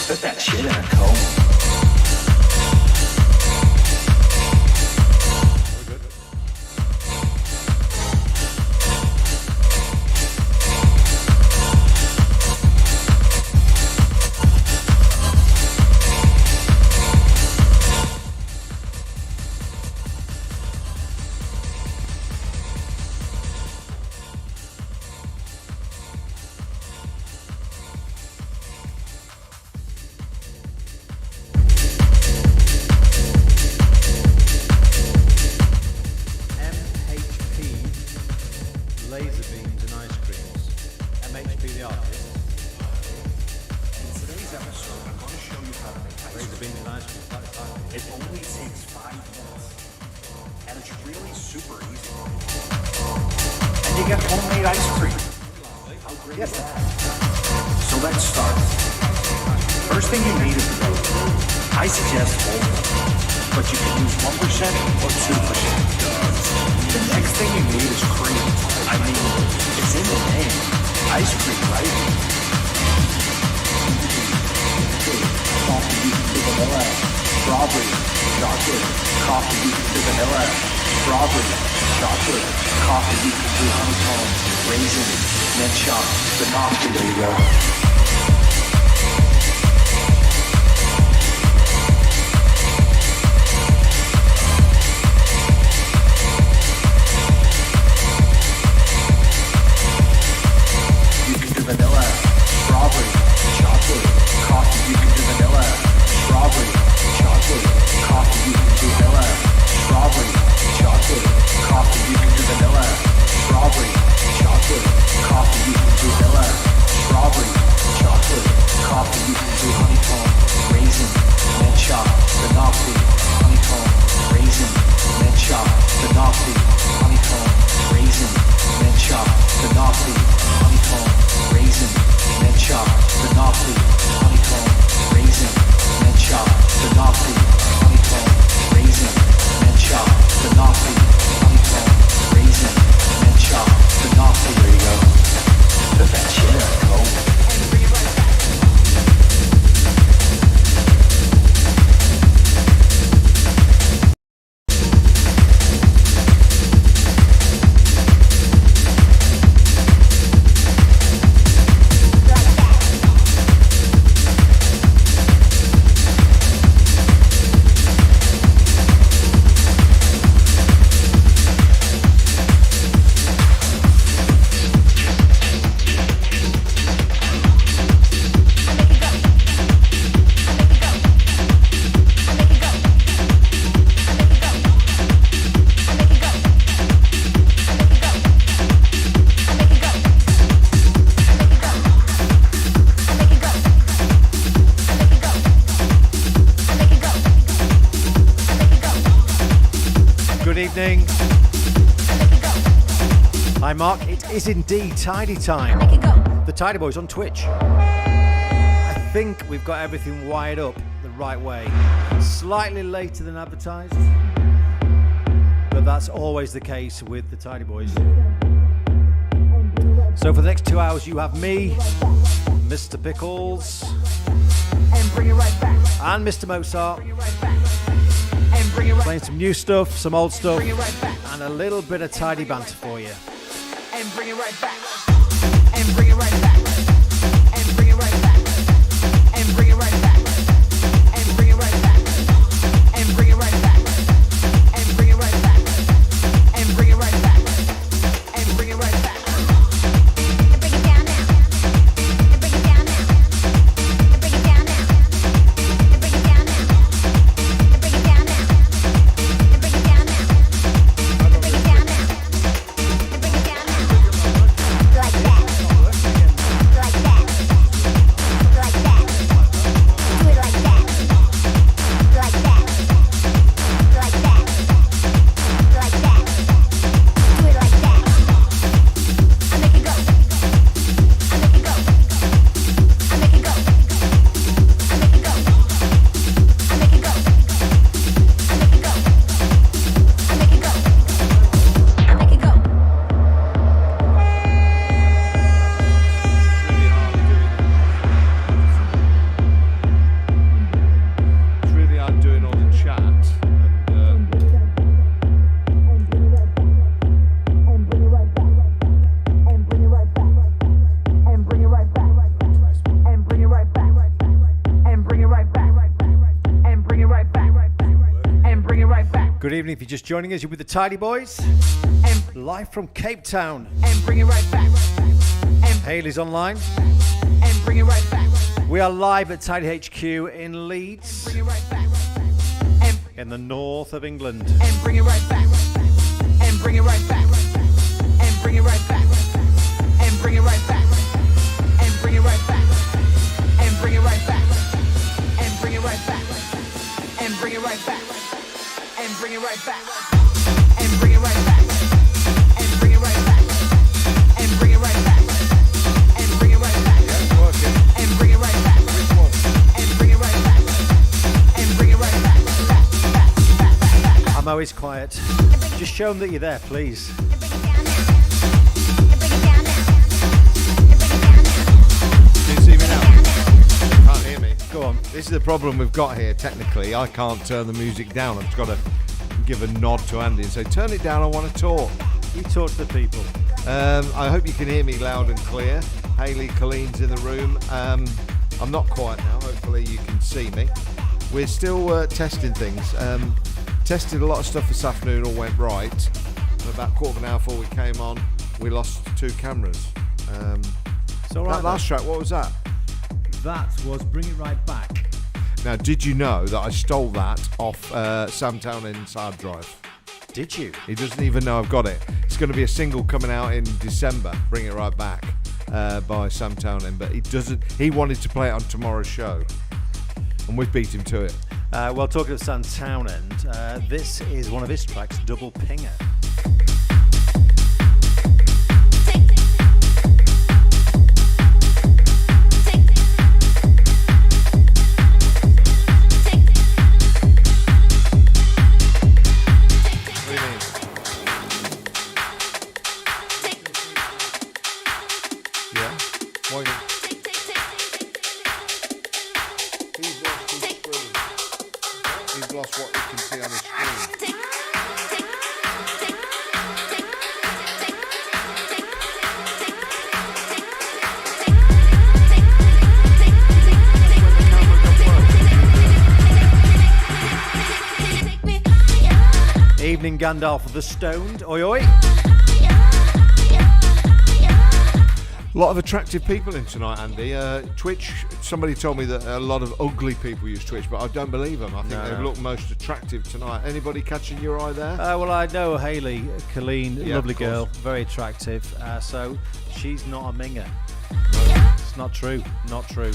Put that shit in a comb. Hi Mark, it is indeed Tidy time. The Tidy Boys on Twitch. I think we've got everything wired up the right way. Slightly later than advertised, but that's always the case with the Tidy Boys. So for the next 2 hours you have me, Mr. Pickles, and Mr. Mozart, playing some new stuff, some old stuff, and a little bit of tidy banter for you. And bring it right back. And bring it right back. And bring it right back. And bring it right back. And bring it right back. And bring it right back. And bring it right back. And bring it right back. And bring it right back. And bring it down now. And bring it down now. And bring it down now. And bring it down now. And bring it down now. And bring it down now. And bring it down now. And bring it down now. evening. If you're just joining us, you're with the Tidy Boys, live from Cape Town. And bring it right back. Haley's online. And bring it right back. We are live at Tidy HQ in Leeds, Bring it right back. in the north of England. And bring it right back. And bring it right back. And bring it right back. And bring it right back. And bring it right back. And bring it right back. And bring it right back. And bring it right back. And bring it right back. And bring it right back. And bring it right back. And bring it right back. And bring it right back. Yeah, working. And bring it right back. Which one? And bring it right back. And bring it right back. I'm always quiet. Just show them that you're there, please. Do you see me now? Can't hear me. Go on. This is the problem we've got here. Technically, I can't turn the music down. I've just got to give a nod to Andy and say, turn it down, I want to talk. You talk to the people. I hope you can hear me loud and clear. Hayley, Colleen's in the room. I'm not quiet now. Hopefully you can see me. We're still testing things. Tested a lot of stuff this afternoon, all went right. And about a quarter of an hour before we came on, we lost 2 cameras. It's all right. That last track, what was that? That was Bring It Right Back. Now, did you know that I stole that off Sam Townend's hard drive? Did you? He doesn't even know I've got it. It's going to be a single coming out in December, Bring It Right Back, by Sam Townend, but he doesn't. He wanted to play it on tomorrow's show, and we've beat him to it. Well, talking of Sam Townend, this is one of his tracks, Double Pinger. Lost what you can see on his screen. Evening Gandalf of the Stoned. Oi oi. A lot of attractive people in tonight, Andy. Twitch, somebody told me that a lot of ugly people use Twitch, but I don't believe them. I think they look most attractive tonight. Anybody catching your eye there? Well, I know Hayley, Colleen, Yeah, lovely of course. girl, very attractive. So she's not a minger. It's not true. Not true.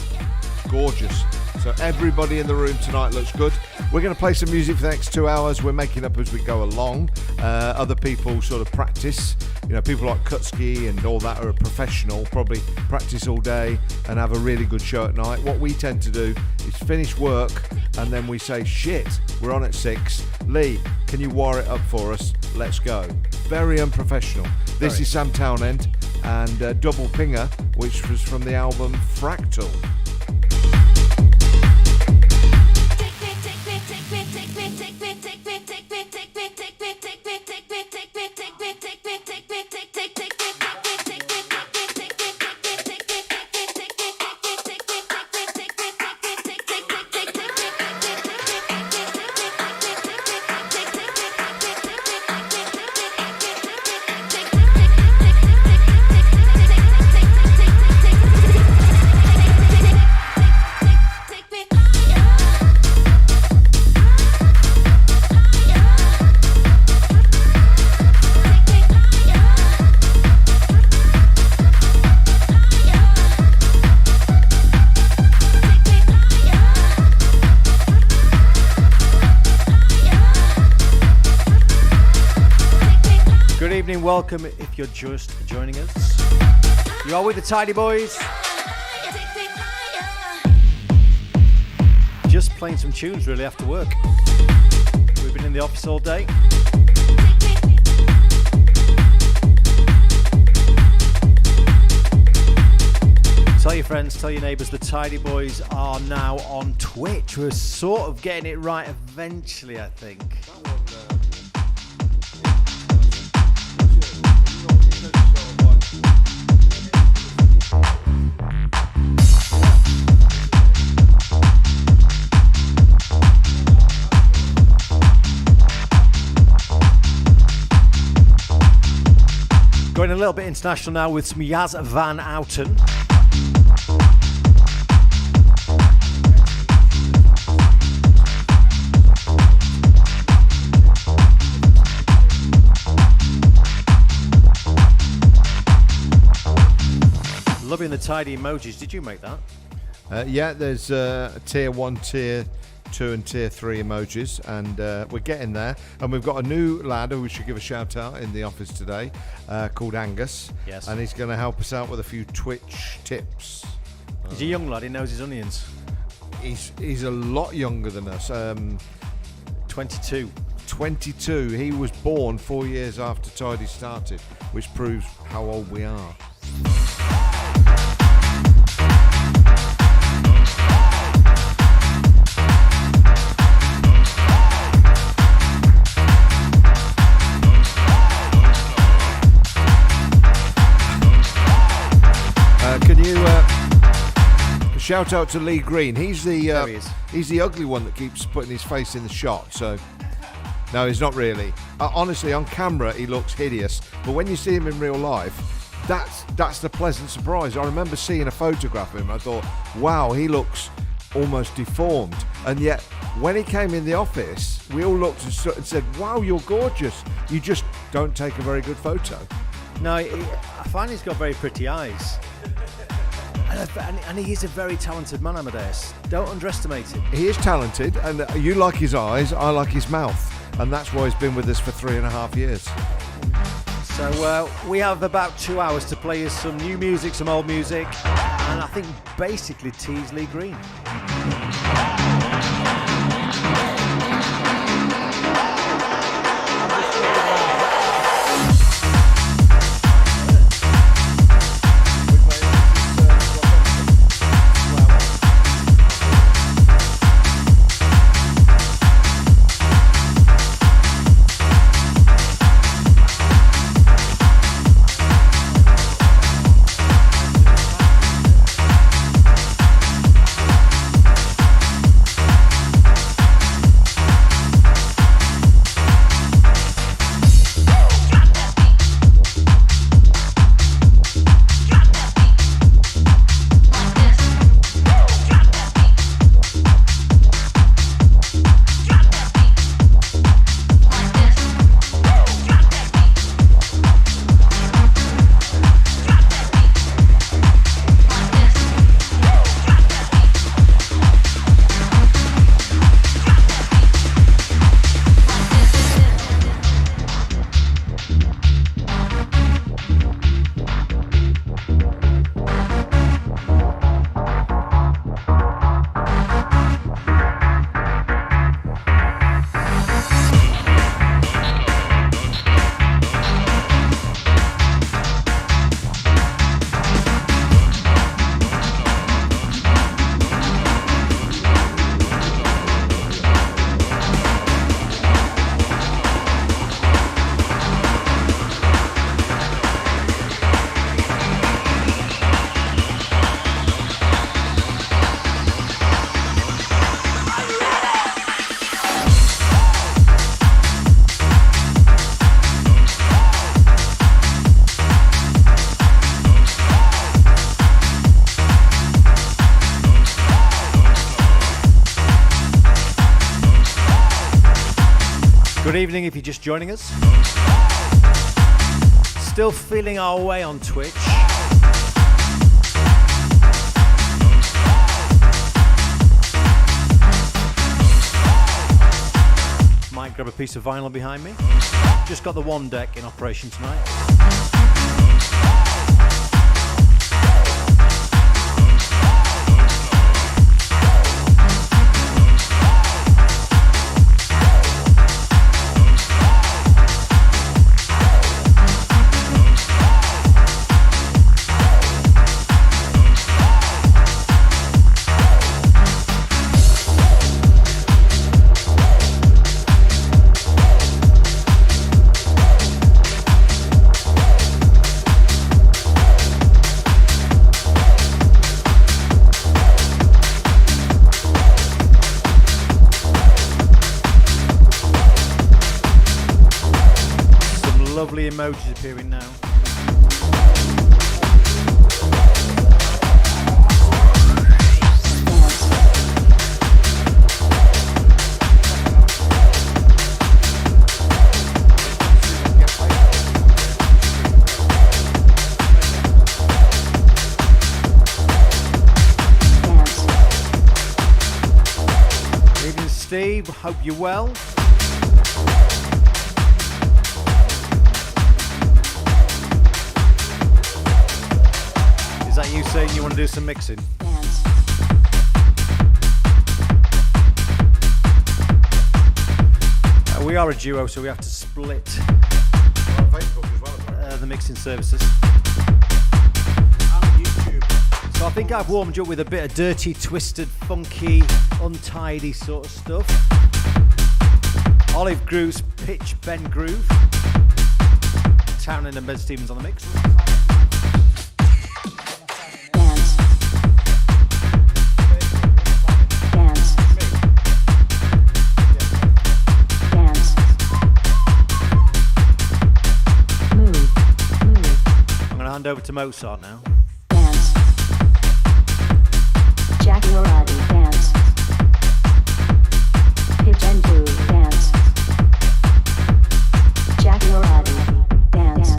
Gorgeous. So everybody in the room tonight looks good. We're going to play some music for the next 2 hours. We're making up as we go along. Other people sort of practice. You know, people like Kutski and all that are a professional, probably practice all day and have a really good show at night. What we tend to do is finish work and then we say, shit, we're on at 6. Lee, can you wire it up for us? Let's go. Very unprofessional. This is Sam Townend and Double Pinger, which was from the album Fractal. Welcome if you're just joining us. You are with the Tidy Boys. Just playing some tunes really after work. We've been in the office all day. Tell your friends, tell your neighbours, the Tidy Boys are now on Twitch. We're sort of getting it right eventually, I think. little bit international now with some Yaz Van Outen. Loving the tidy emojis. Did you make that? Yeah, there's tier 1, tier 2 and tier 3 emojis, and we're getting there. And we've got a new lad who we should give a shout out in the office today called Angus. Yes. And he's going to help us out with a few Twitch tips. He's a young lad, he knows his onions. He's a lot younger than us. 22. 22. He was born 4 years after Tidy started, which proves how old we are. Can you shout out to Lee Green? He's the ugly one that keeps putting his face in the shot. So no, he's not really. Honestly, on camera he looks hideous, but when you see him in real life, that's the pleasant surprise. I remember seeing a photograph of him. I thought, wow, he looks almost deformed. And yet, when he came in the office, we all looked and said, wow, you're gorgeous. You just don't take a very good photo. No, I find he's got very pretty eyes. And he is a very talented man, Amadeus. Don't underestimate him. He is talented, and you like his eyes, I like his mouth. And that's why he's been with us for 3.5 years. So we have about 2 hours to play us some new music, some old music, and I think basically tease Lee Green. Good evening if you're just joining us. Still feeling our way on Twitch. Might grab a piece of vinyl behind me. Just got the one deck in operation tonight. Lovely emojis appearing now. Steve. Hope you're well. Is that you saying you want to do some mixing? We are a duo, so we have to split the mixing services. So I think I've warmed you up with a bit of dirty, twisted, funky, untidy sort of stuff. Olive Groove's Pitch Bend Groove. Townend and Ben Stevens on the mix. Hand over to Mozart now. Dance. Jack your body, dance. Pitch and groove, dance. Jack your body, dance.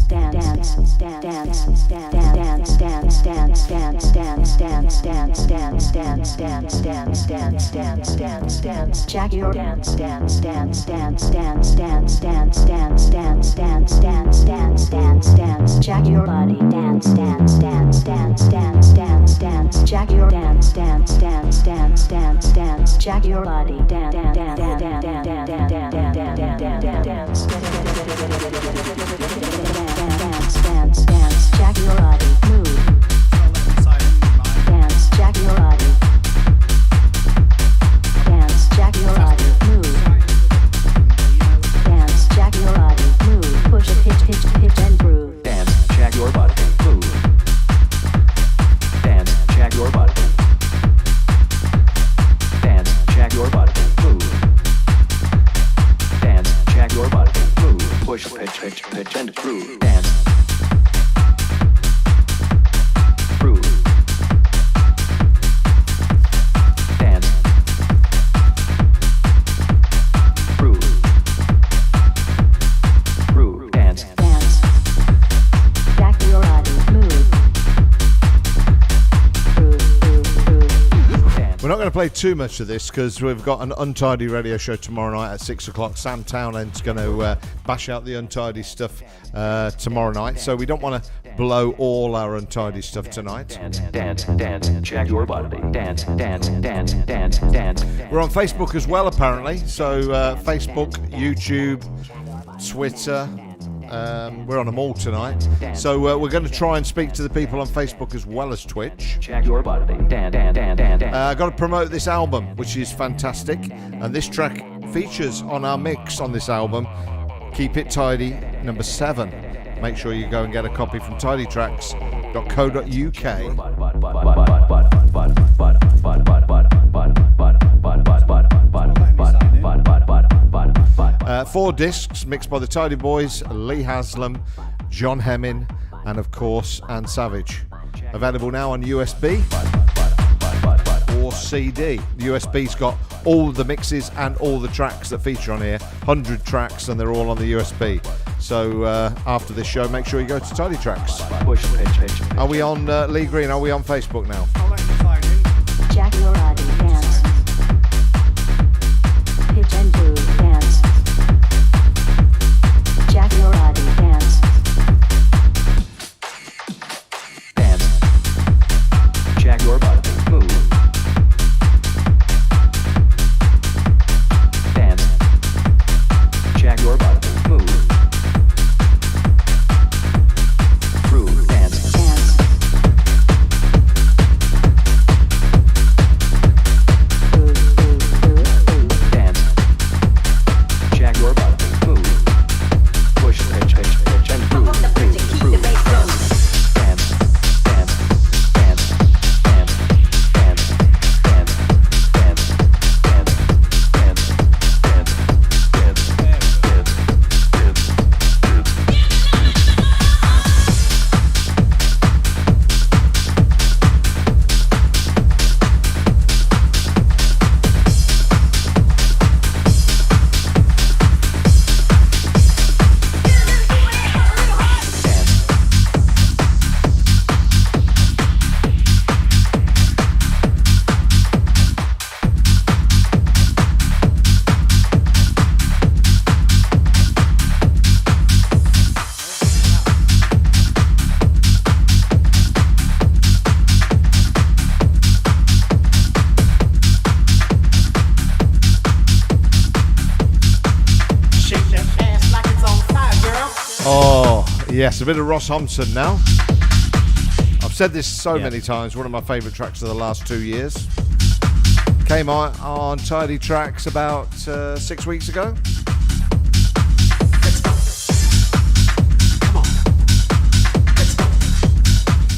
Dance, dance, dance, dance, dance, dance, dance, dance, dance, dance, dance, dance, dance, dance, dance, dance, dance, dance, dance, Jack your dance, dance, dance, dance, dance, dance, dance, dance, dance, dance, dance, dance, dance, dance, Jack your body, dance, dance, dance, dance, dance, dance, dance, Jack your dance, dance, dance, dance, dance, dance, Jack your body, dance, dance, dance, dance, dance, dance, dance, dance, dance, Jack your body, move. Dance, Jack your body. Dance, Jack your body, move. Dance, Jack your body, move. Push it, pitch and groove. Dance, jack your body, move. Dance, jack your body. Dance, jack your body, move. Dance, jack your body, move. Push, pitch and groove. Dance. Groove. Dance. Groove. Groove. Dance. Dance. Jack your body, move. Groove, groove, groove. Dance. We're not going to play too much of this because we've got an Untidy radio show tomorrow night at 6 o'clock. Sam Townend's going to bash out the Untidy stuff tomorrow night. So we don't want to blow all our Untidy stuff tonight. Dance, dance, dance, jack your body. Dance, dance, dance, dance, dance. We're on Facebook as well, apparently. So Facebook, YouTube, Twitter. We're on them all tonight. So we're going to try and speak to the people on Facebook as well as Twitch. Jack your body. Dance, dance, dance, dance. I've got to promote this album, which is fantastic. And this track features on our mix on this album, Keep It Tidy, number 7. Make sure you go and get a copy from tidytracks.co.uk. 4 discs mixed by the Tidy Boys, Lee Haslam, John Hemming, and of course Anne Savage. Available now on USB or CD. The USB's got all the mixes and all the tracks that feature on here. 100 tracks, and they're all on the USB. So after this show, make sure you go to Tidy Tracks. Are we on Lee Green? Are we on Facebook now? Jack your body, dance. Pitch and groove, dance. Jack your body, dance. Dance. Jack your body. Move. Dance. Jack your body. Move. Groove. Dance. Dance. Yes, a bit of Ross Thompson now. I've said this so many times, one of my favourite tracks of the last 2 years. Came out on Tidy Trax about 6 weeks ago.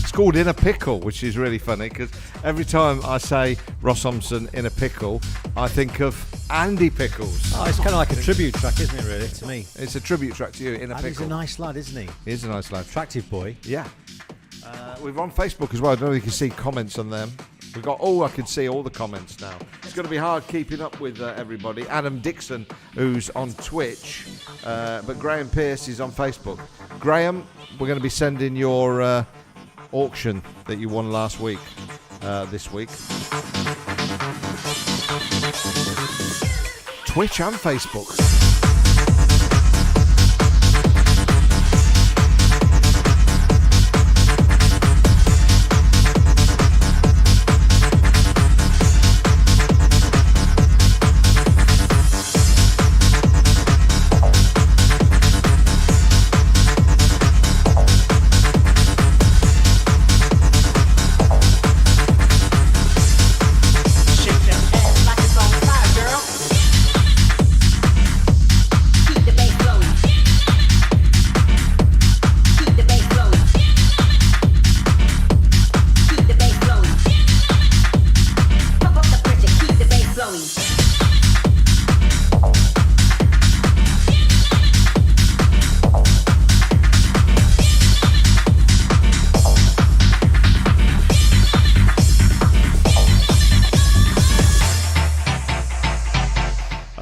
It's called In a Pickle, which is really funny because every time I say Ross Thompson in a pickle, I think of Andy Pickles. Oh, it's kind of like a tribute track, isn't it, really, to me? It's a tribute track to you, In a Pickle. He's a nice lad, isn't he? He is a nice lad. Attractive boy. Yeah. We're on Facebook as well. I don't know if you can see comments on them. We've got, I can see all the comments now. It's going to be hard keeping up with everybody. Adam Dixon, who's on Twitch, but Graham Pearce is on Facebook. Graham, we're going to be sending your auction that you won last week, this week. Twitch and Facebook.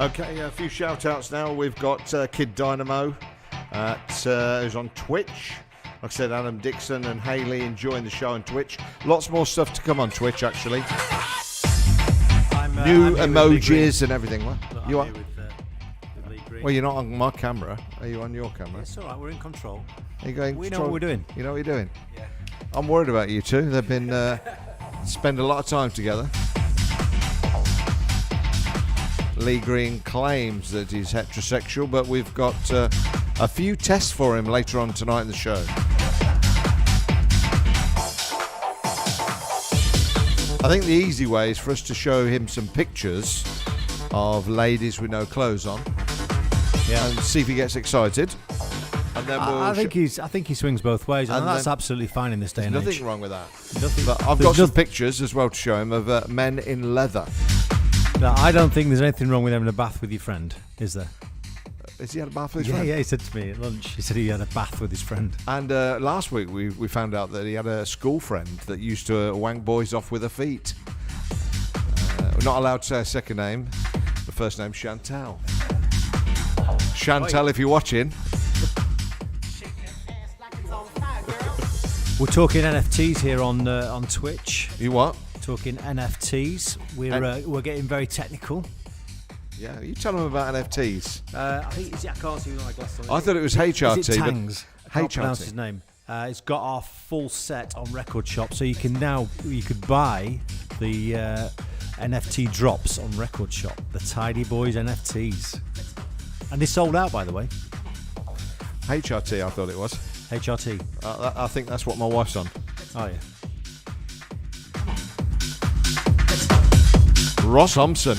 Okay, a few shout-outs now. We've got Kid Dynamo, who's on Twitch. Like I said, Adam Dixon and Hayley enjoying the show on Twitch. Lots more stuff to come on Twitch, actually. New emojis and everything. What? You are? Well, you're not on my camera. Are you on your camera? It's all right. We're in control. Are you going? We know what we're doing. You know what you're doing? Yeah. I'm worried about you two. They've been spend a lot of time together. Lee Green claims that he's heterosexual, but we've got a few tests for him later on tonight in the show. I think the easy way is for us to show him some pictures of ladies with no clothes on, and see if he gets excited. And then I think he swings both ways, and that's absolutely fine in this day and age. Nothing wrong with that. Nothing. But I've got some pictures as well to show him of men in leather. No, I don't think there's anything wrong with having a bath with your friend, is there? Has he had a bath with his friend? Yeah, he said to me at lunch, he said he had a bath with his friend. And last week we found out that he had a school friend that used to wank boys off with her feet. We're not allowed to say her second name. The first name's Chantal. Chantal, if you're watching. We're talking NFTs here on Twitch. You what? Talking NFTs. We're getting very technical. Yeah, you tell them about NFTs. I think I can't see with my glasses on. I thought it was HRT. Is it Tangs? I can't HRT. pronounce his name. It's got our full set on Record Shop, so you could buy the NFT drops on Record Shop. The Tidy Boys NFTs, and they sold out, by the way. HRT, I thought it was. HRT. I think that's what my wife's on. Oh yeah. Ross Thompson.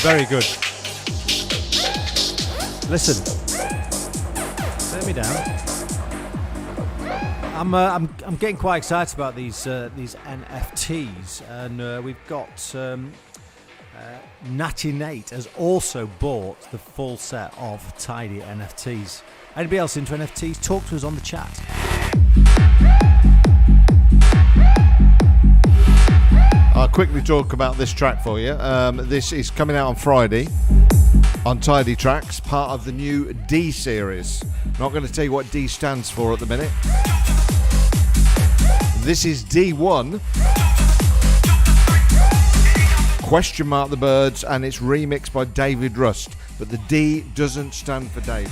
Very good. Listen, turn me down. I'm getting quite excited about these NFTs, and we've got Natty Nate has also bought the full set of Tidy NFTs. Anybody else into NFTs? Talk to us on the chat. I'll quickly talk about this track for you. This is coming out on Friday on Tidy Trax, part of the new D series. Not going to tell you what D stands for at the minute. This is D1. Question mark the Birds, and it's remixed by David Rust, but the D doesn't stand for David.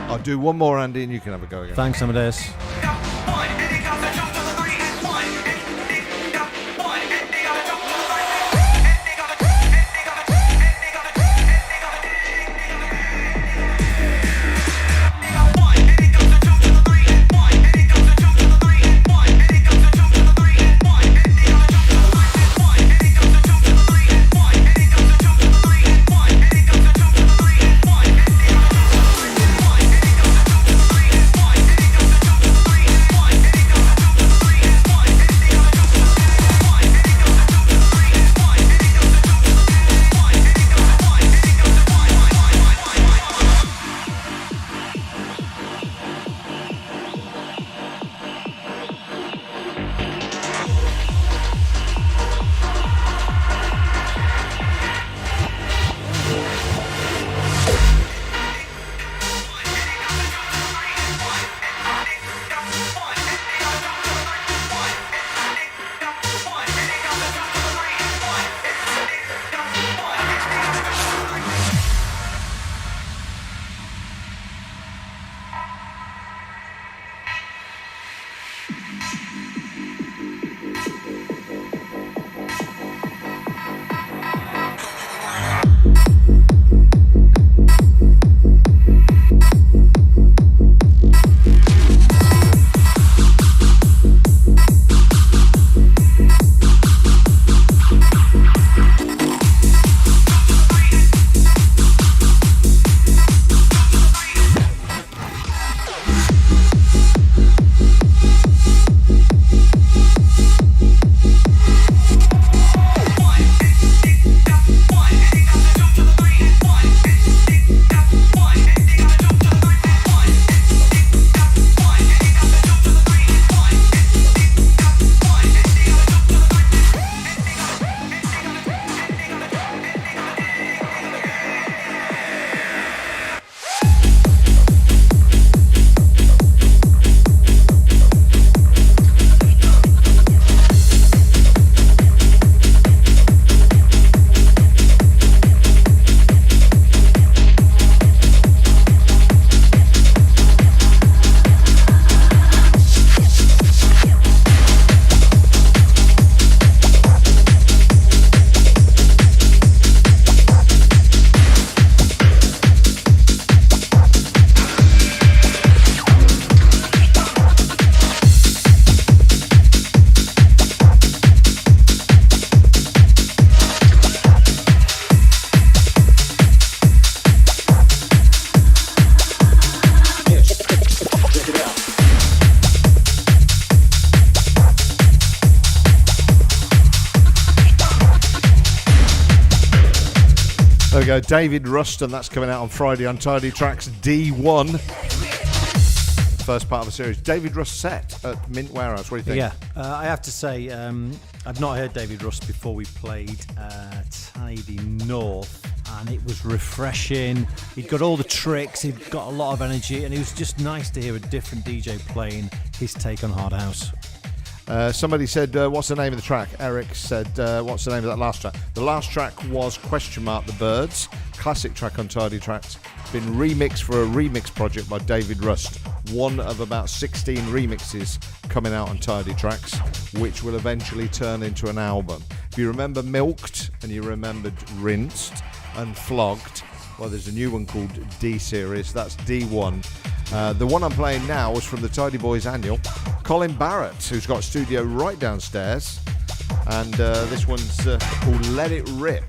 I'll do one more, Andy, and you can have a go again. Thanks, Amadeus. There we go, David Rust, and that's coming out on Friday on Tidy Trax D1. First part of the series. David Rust set at Mint Warehouse. What do you think? Yeah, I have to say, I've not heard David Rust before we played Tidy North, and it was refreshing. He'd got all the tricks, he'd got a lot of energy, and it was just nice to hear a different DJ playing his take on Hard House. Somebody said, what's the name of the track? Eric said, what's the name of that last track? The last track was Question Mark the Birds, classic track on Tidy Trax, been remixed for a remix project by David Rust, one of about 16 remixes coming out on Tidy Trax, which will eventually turn into an album. If you remember Milked and you remembered Rinsed and Flogged, well, there's a new one called D Series, that's D1. The one I'm playing now is from the Tidy Boys annual. Colin Barrett, who's got a studio right downstairs, and this one's called Let It Rip.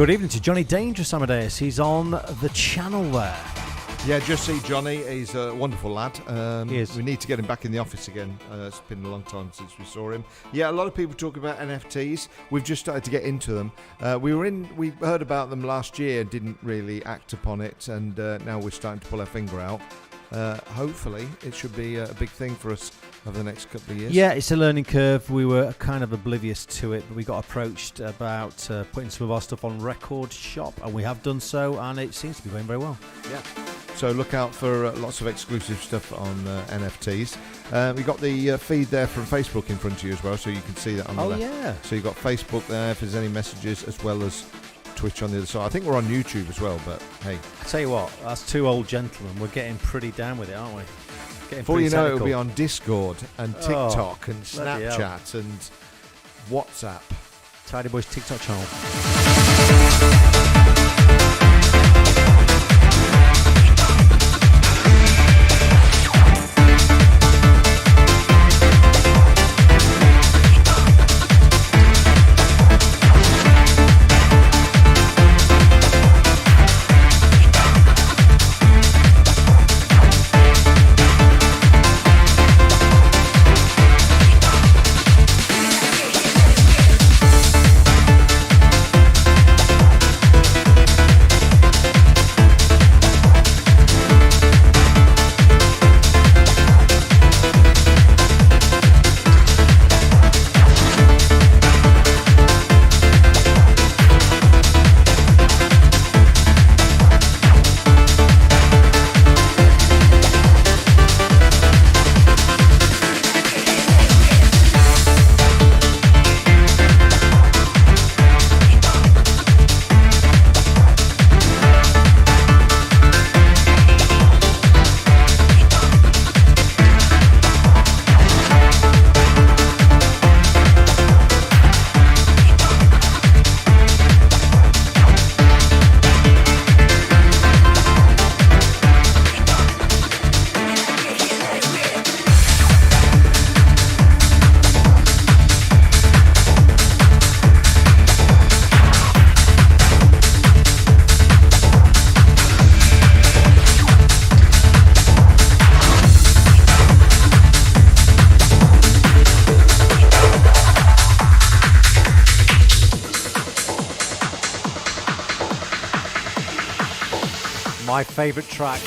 Good evening to Johnny Dangerous Amadeus. He's on the channel there. Yeah, just see Johnny. He's a wonderful lad. He is. We need to get him back in the office again. It's been a long time since we saw him. Yeah, a lot of people talk about NFTs. We've just started to get into them. We heard about them last year, didn't really act upon it, and now we're starting to pull our finger out. Hopefully, it should be a big thing for us over the next couple of years. Yeah, it's a learning curve. We were kind of oblivious to it, but we got approached about putting some of our stuff on Record Shop, and we have done so, and it seems to be going very well. Yeah. So look out for lots of exclusive stuff on NFTs. We got the feed there from Facebook in front of you as well, so you can see that on the left. Yeah. So you've got Facebook there if there's any messages, as well as Twitch on the other side. I think we're on YouTube as well, but hey. I tell you what, that's two old gentlemen. We're getting pretty down with it, aren't we? Before you know it, it'll be on Discord and TikTok and Snapchat and WhatsApp. Tidy Boys TikTok channel. My favourite track.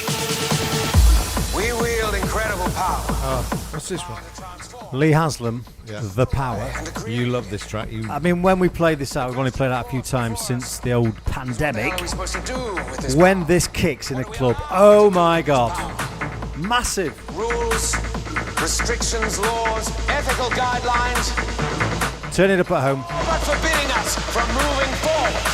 We wield incredible power. What's this one? Lee Haslam, Yeah. The Power. You love this track. I mean, when we played this out, we've only played it out a few times since the old pandemic. What are we supposed to do with this When this kicks in a club, oh my God. Massive. rules, restrictions, laws, ethical guidelines, Turn it up at home. but forbidding us from moving forward?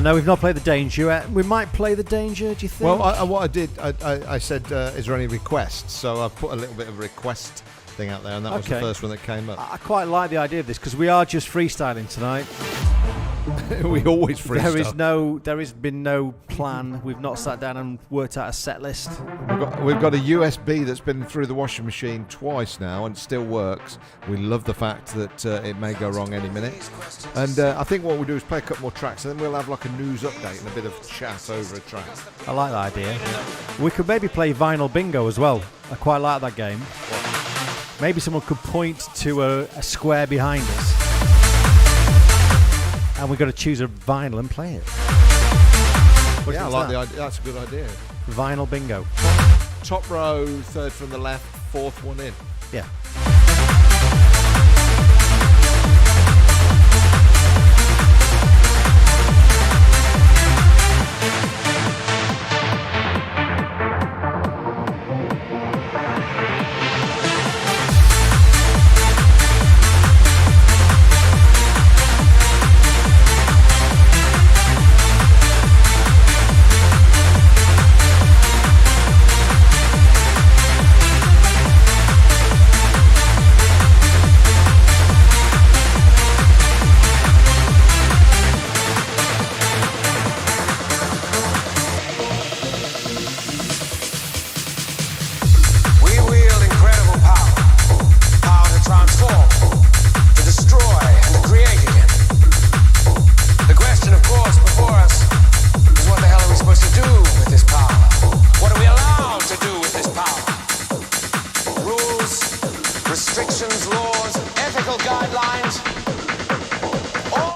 No, we've not played the Danger yet. We might play the Danger, do you think? Well, what I did, I said, is there any requests? So I've put a little bit of a request thing out there, and that was the Okay. first one that came up. I quite like the idea of this because we are just freestyling tonight. We always freestyle. There has been no plan. We've not sat down and worked out a set list. We've got a USB that's been through the washing machine twice now and it still works. We love the fact that it may go wrong any minute. And I think what we'll do is play a couple more tracks and then we'll have like a news update and a bit of chat over a track. I like that idea. We could maybe play Vinyl Bingo as well. I quite like that game. Maybe someone could point to a square behind us. And we've got to choose a vinyl and play it. Yeah, I like the idea. That's a good idea. Vinyl Bingo. Top row, third from the left, fourth one in. Yeah.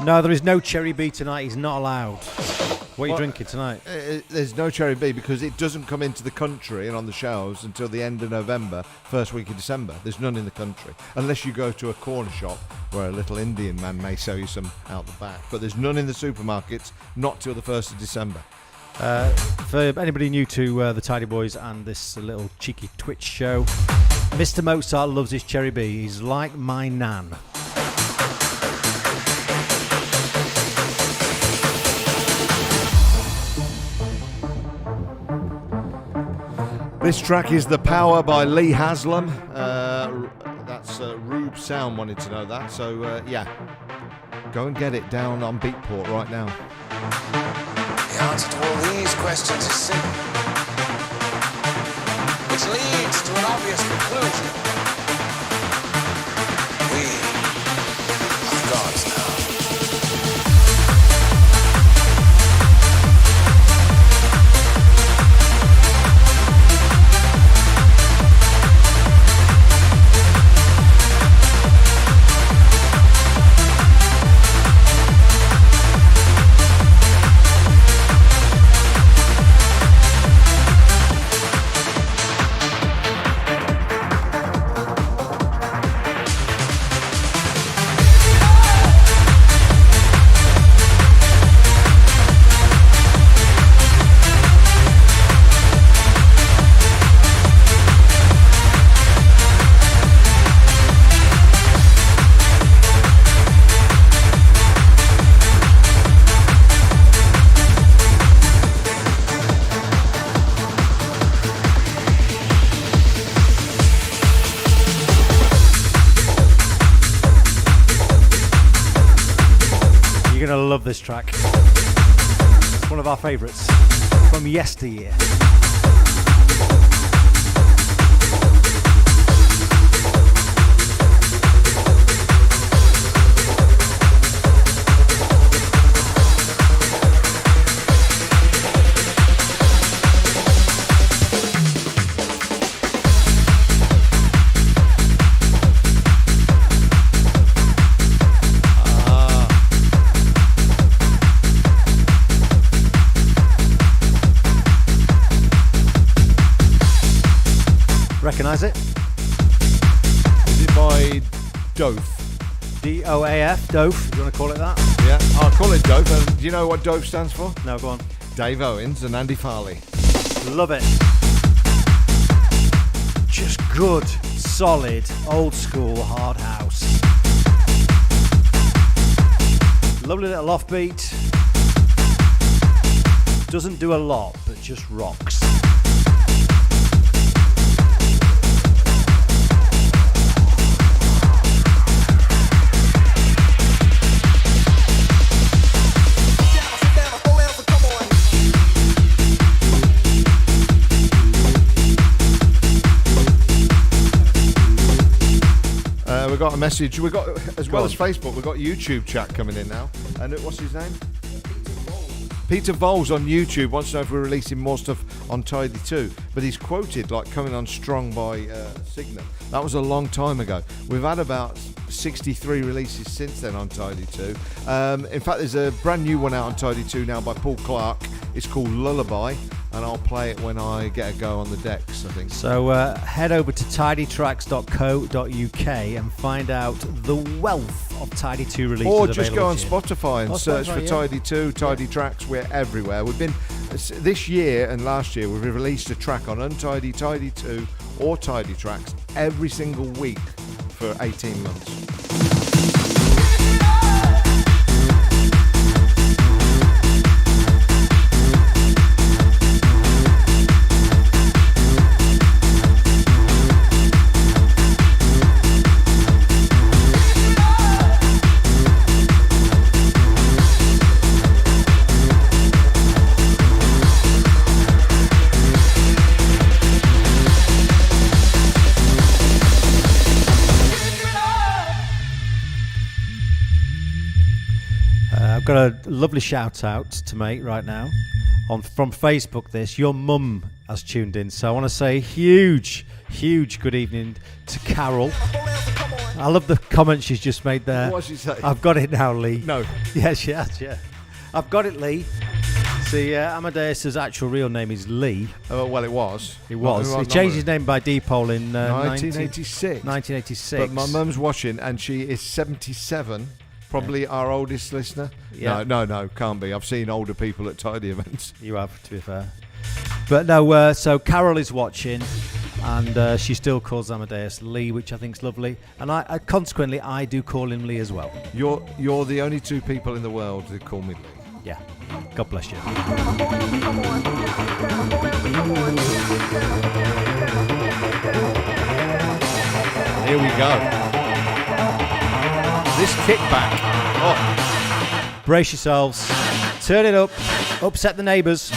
No, there is no Cherry B tonight. He's not allowed. What are you drinking tonight? There's no Cherry B because it doesn't come into the country and on the shelves until the end of November, first week of December. There's none in the country. Unless you go to a corner shop where a little Indian man may sell you some out the back. But there's none in the supermarkets, not till the 1st of December. For anybody new to the Tidy Boys and this little cheeky Twitch show, Mr. Mozart loves his Cherry B. He's like my nan. This track is The Power by Lee Haslam. That's Rube Sound wanted to know that. So, yeah, go and get it down on Beatport right now. The answer to all these questions is simple, which leads to an obvious conclusion. We are gods now. Love this track. It's one of our favourites from yesteryear. Recognise it? Is it by Doaf? DOAF, Doaf, do you want to call it that? Yeah, I'll call it Doaf. And do you know what Doaf stands for? No, go on. Dave Owens and Andy Farley. Love it. Just good, solid, old school hard house. Lovely little offbeat. Doesn't do a lot, but just rocks. We've got a message. We've got, as well as Facebook, we've got YouTube chat coming in now. And what's his name? Peter Voles on YouTube wants to know if we're releasing more stuff on Tidy 2, but he's quoted like coming on strong by Signum. That was a long time ago. We've had about 63 releases since then on Tidy 2. In fact, there's a brand new one out on Tidy 2 now by Paul Clark. It's called Lullaby, and I'll play it when I get a go on the decks, I think. So head over to tidytrax.co.uk and find out the wealth of Tidy 2 releases. Or just go on here. Spotify and search for Tidy 2, Tidy Tracks. We're everywhere. We've been, this year and last year, we've released a track on Untidy, Tidy 2 or Tidy Tracks every single week for 18 months. I've got a lovely shout out to make right now from Facebook. This, your mum has tuned in, so I want to say huge good evening to Carol. I love the comment she's just made there. What did she say? I've got it now, Lee. No. Yeah, she has, yeah. I've got it, Lee. See, Amadeus's actual real name is Lee. Oh, well, it was. He was. He changed his name by Depol in 1986. 1986. But my mum's watching, and she is 77. Probably our oldest listener. Yeah. No, can't be. I've seen older people at tidy events. You have, to be fair. But no, so Carol is watching, and she still calls Amadeus Lee, which I think is lovely. And I consequently, I do call him Lee as well. You're the only two people in the world who call me Lee. Yeah. God bless you. Here we go. This kickback. Oh. Brace yourselves. Turn it up. Upset the neighbours.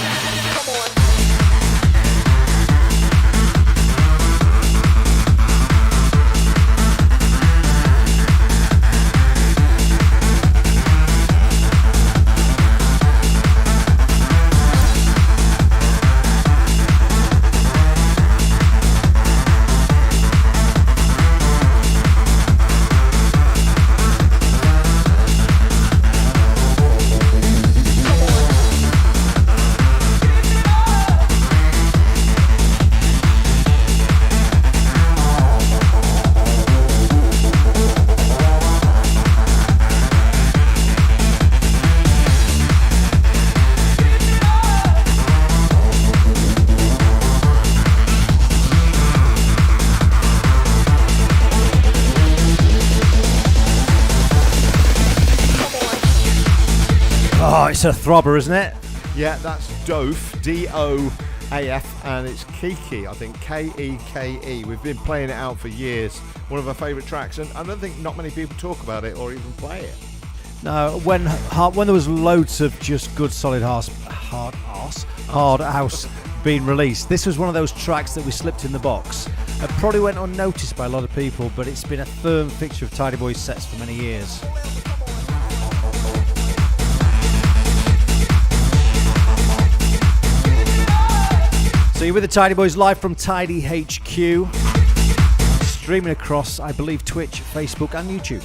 Oh, it's a throbber, isn't it? Yeah, that's Doaf, D-O-A-F, and it's Keke, I think, K-E-K-E. We've been playing it out for years. One of our favourite tracks, and I don't think not many people talk about it or even play it. No, when there was loads of just good solid hard house being released, this was one of those tracks that we slipped in the box. It probably went unnoticed by a lot of people, but it's been a firm fixture of Tidy Boys sets for many years. So you're with the Tidy Boys live from Tidy HQ, streaming across, I believe, Twitch, Facebook and YouTube.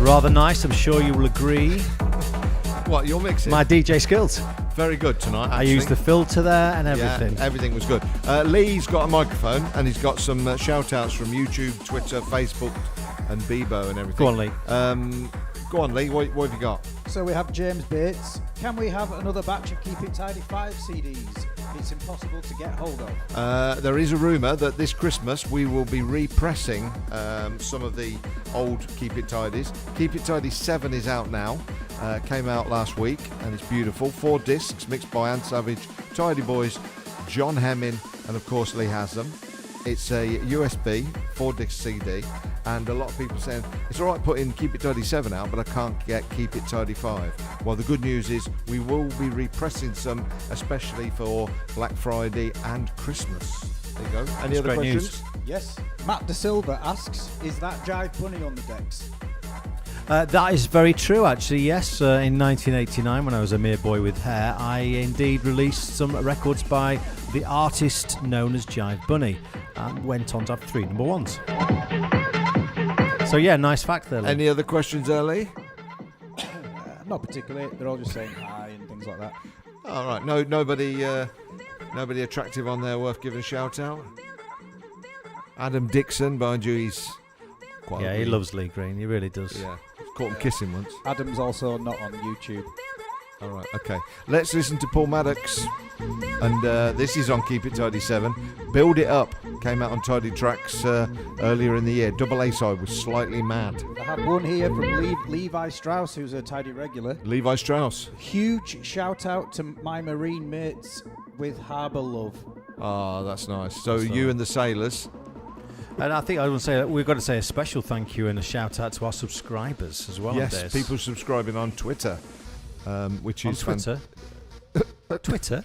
Rather nice, I'm sure you will agree. What, you're mixing? My DJ skills. Very good tonight, actually. I used the filter there and everything. Yeah, everything was good. Lee's got a microphone and he's got some shout-outs from YouTube, Twitter, Facebook and Bebo and everything. Go on, Lee. Go on, Lee. What have you got? So we have James Bates. Can we have another batch of Keep It Tidy 5 CDs? it's impossible to get hold of. There is a rumour that this Christmas we will be repressing some of the old Keep It Tidies. Keep It Tidy 7 is out now. Came out last week and it's beautiful. 4 discs mixed by Ann Savage, Tidy Boys, John Hemming, and of course Lee has them. It's a USB 4-disc CD, and a lot of people saying it's alright putting Keep It Tidy 7 out, but I can't get Keep It Tidy 5. Well, the good news is we will be repressing some, especially for Black Friday and Christmas. There you go. Any other great questions? news. Yes. Matt De Silva asks, is that Jive Bunny on the decks? That is very true, actually, yes. In 1989, when I was a mere boy with hair, I indeed released some records by the artist known as Jive Bunny, and went on to have 3 number 1s. So, yeah, nice fact there, Lee. Any other questions, Lee? Not particularly. They're all just saying hi and things like that. All right. No, nobody attractive on there worth giving a shout out. Adam Dixon, mind you, he's quite. Yeah, he loves Lee Green. He really does. Yeah, caught him kissing once. Adam's also not on YouTube. All right, okay. Let's listen to Paul Maddox, and this is on Keep It Tidy 7. Build It Up came out on Tidy Trax earlier in the year. Double A side was Slightly Mad. I have one here from Levi Strauss, who's a Tidy regular. Levi Strauss. Huge shout out to my marine mates with Harbour Love. Oh, that's nice. So you and the sailors. And I think I want to say that we've got to say a special thank you and a shout out to our subscribers as well. Yes, people subscribing on Twitter, which on is Twitter. Twitter?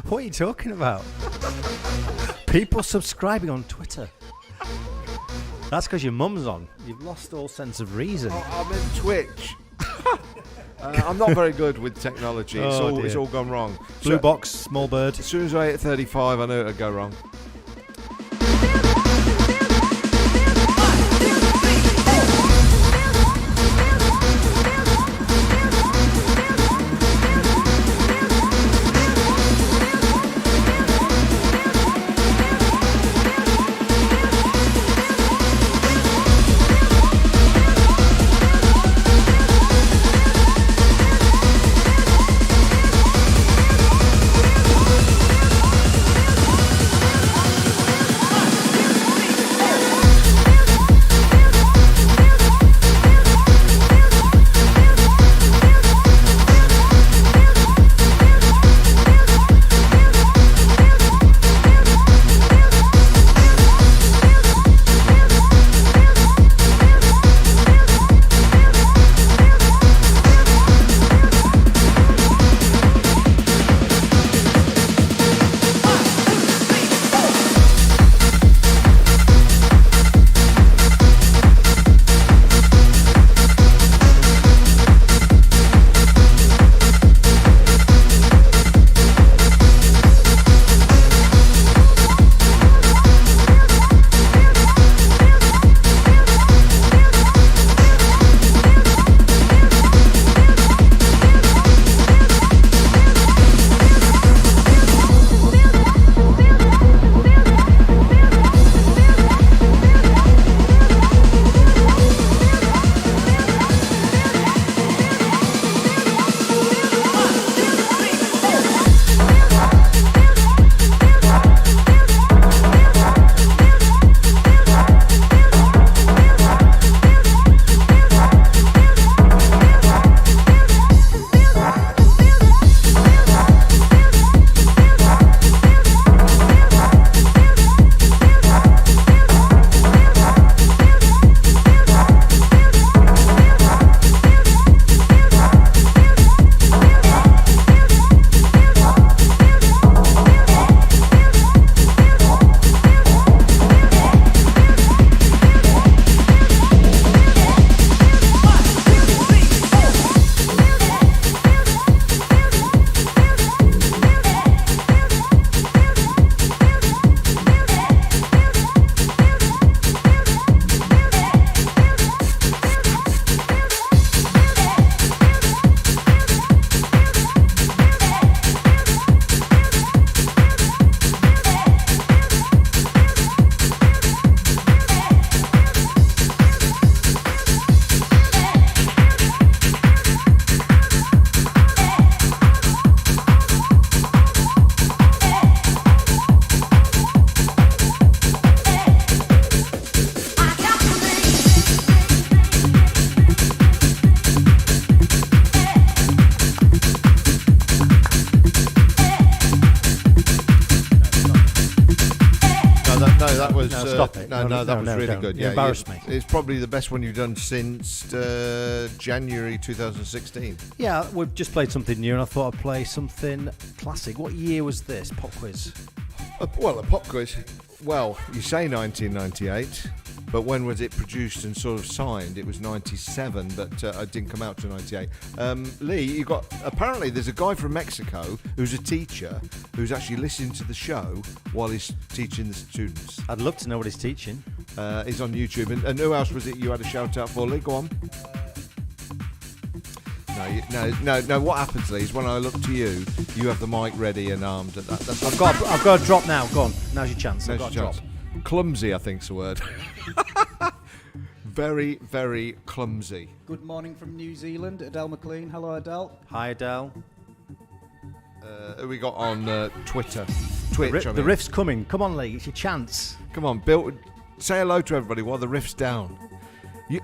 What are you talking about? People subscribing on Twitter. That's because your mum's on. You've lost all sense of reason. Oh, I'm in Twitch. I'm not very good with technology. It's all gone wrong. Blue box, small bird. As soon as I hit 35, I knew it would go wrong. was No, stop it. that was really don't. good. You Yeah, embarrassed me. It's probably the best one you've done since January 2016. Yeah, we've just played something new, and I thought I'd play something classic. What year was this? Pop quiz. A pop quiz. Well, you say 1998, but when was it produced and sort of signed? It was 97, but it didn't come out till 98. Lee, apparently there's a guy from Mexico who's a teacher who's actually listening to the show while he's teaching the students. I'd love to know what he's teaching. He's on YouTube. And who else was it you had a shout out for, Lee? Go on. No. What happens, Lee, is when I look to you, you have the mic ready and armed. I've got a drop now. Go on. Now's your chance. I've got a drop. Clumsy, I think's the word. Very, very clumsy. Good morning from New Zealand, Adele McLean. Hello, Adele. Hi, Adele. Who we got on Twitter? Twitch, The riff's coming. Come on, Lee. It's your chance. Come on, Bill. Say hello to everybody while the riff's down.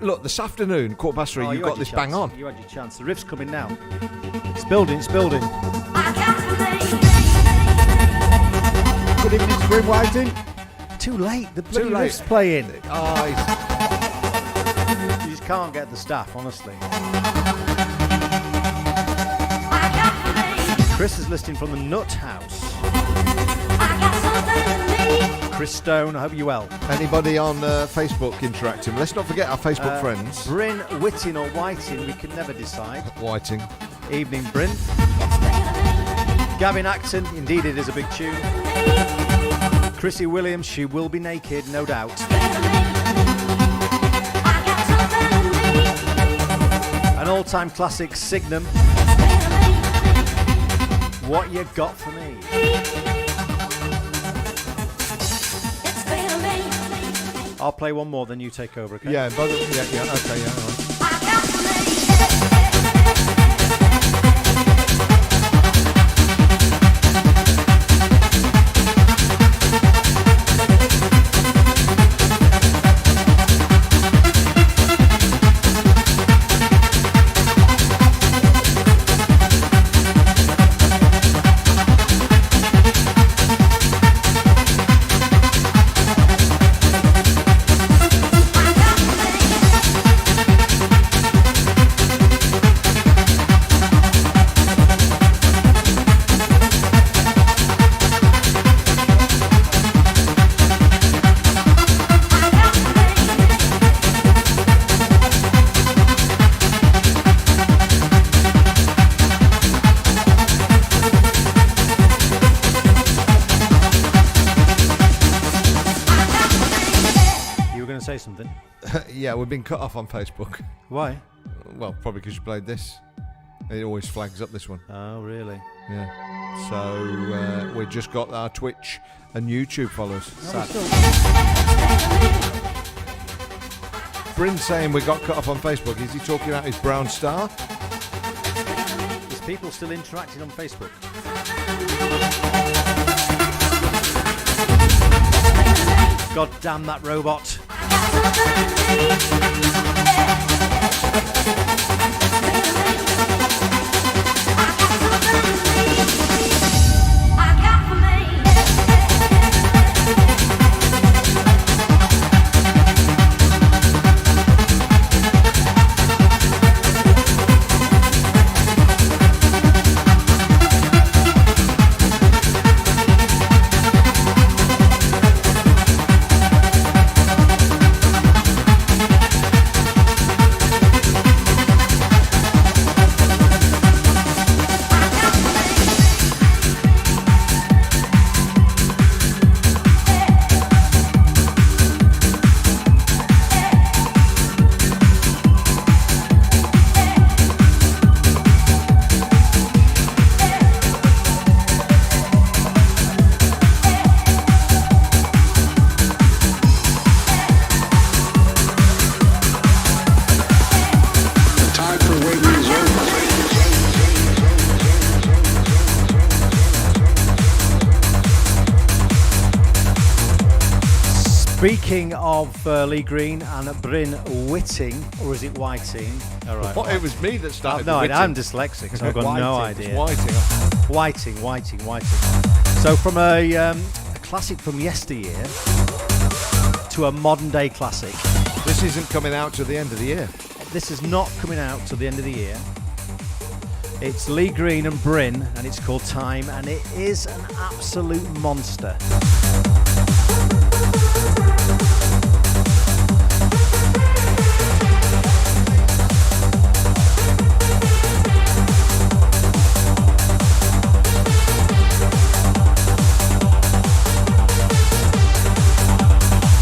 Look, this afternoon, 3:15, you got this bang on. You had your chance. The riff's coming now. It's building. Good evening, Spring Whiting. Too late. The Too bloody late. riff's playing. Oh, You just can't get the staff, honestly. Chris is listening from the Nut House. Chris Stone, I hope you're well. anybody on Facebook interacting? Let's not forget our Facebook friends. Bryn, Whiting or Whiting, we can never decide. Whiting. Evening, Bryn. Gavin Acton, indeed it is a big tune. Chrissy Williams, she will be naked, no doubt. An all-time classic, Signum. What you got for me? I'll play one more, then you take over, okay? Yeah, okay, yeah, all right. Say something. Yeah, we've been cut off on Facebook. Why? Well, probably because you played this. It always flags up this one. Oh, really? Yeah. So we just got our Twitch and YouTube followers. Sad. Bryn's saying we got cut off on Facebook. Is he talking about his brown star? Is people still interacting on Facebook? God damn that robot. Speaking of Lee Green and Bryn Whiting, or is it Whiting? All right. It was me that started. No, the I'm dyslexic, so I've got no Whiting. idea. Whiting. So from a classic from yesteryear, to a modern day classic. This isn't coming out to the end of the year. This is not coming out till the end of the year. It's Lee Green and Bryn, and it's called Time, and it is an absolute monster.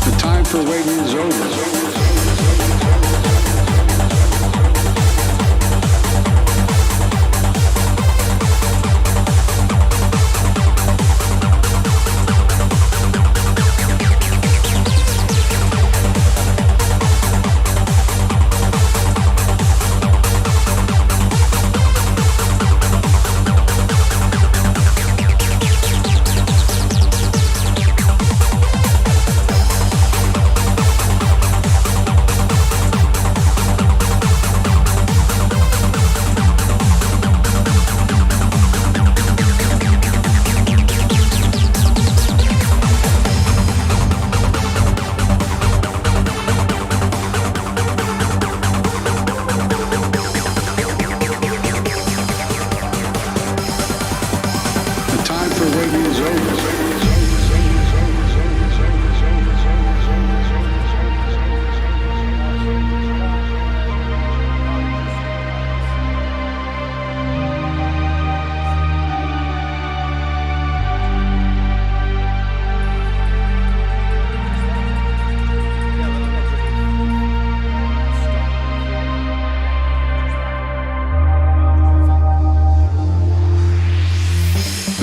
The time for waiting is over.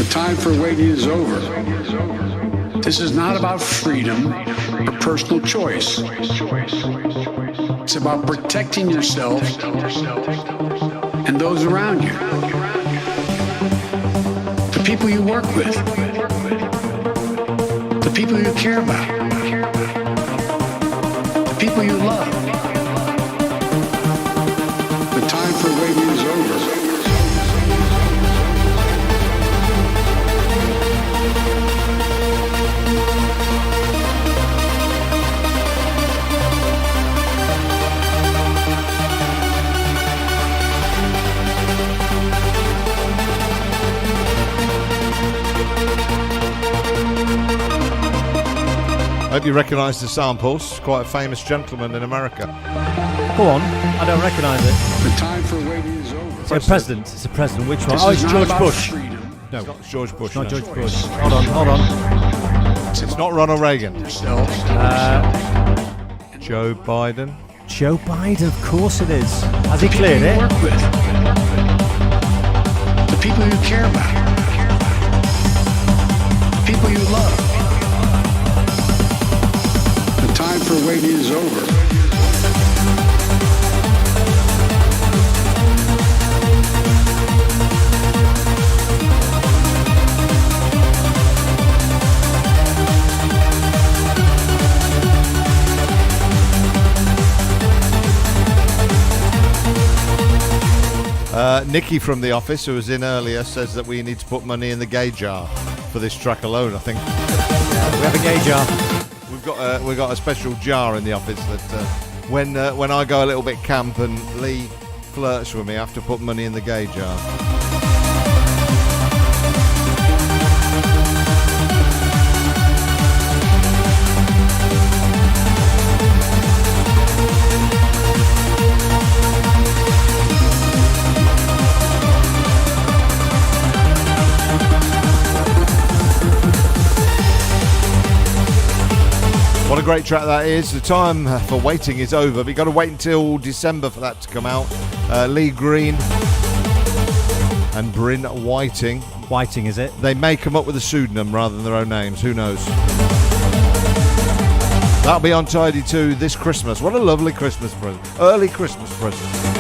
Time for waiting is over. This is not about freedom or personal choice. It's about protecting yourself and those around you. The people you work with. The people you care about. The people you love. The time for waiting is over. I hope you recognise the samples. Quite a famous gentleman in America. Go on, I don't recognise it. The time for waiting is over. It's a president. It's a president. Which one? This Oh, is it's not George about Bush. freedom. No, it's not George Bush. Not no. George Bush. Hold on. It's not Ronald Reagan. Yourself. Joe Biden. Joe Biden, of course it is. Has he cleared You it? work with. The people you care about. The people you love. The time for waiting is over. Nikki from the office, who was in earlier, says that we need to put money in the gay jar for this track alone. I think We have a gay jar. we've got a special jar in the office that when I go a little bit camp and Lee flirts with me, I have to put money in the gay jar. What a great track that is. The time for waiting is over, but you've got to wait until December for that to come out. Lee Green and Bryn Whiting. Whiting, is it? They may come up with a pseudonym rather than their own names. Who knows? That'll be on Tidy 2 this Christmas. What a lovely Christmas present. Early Christmas present.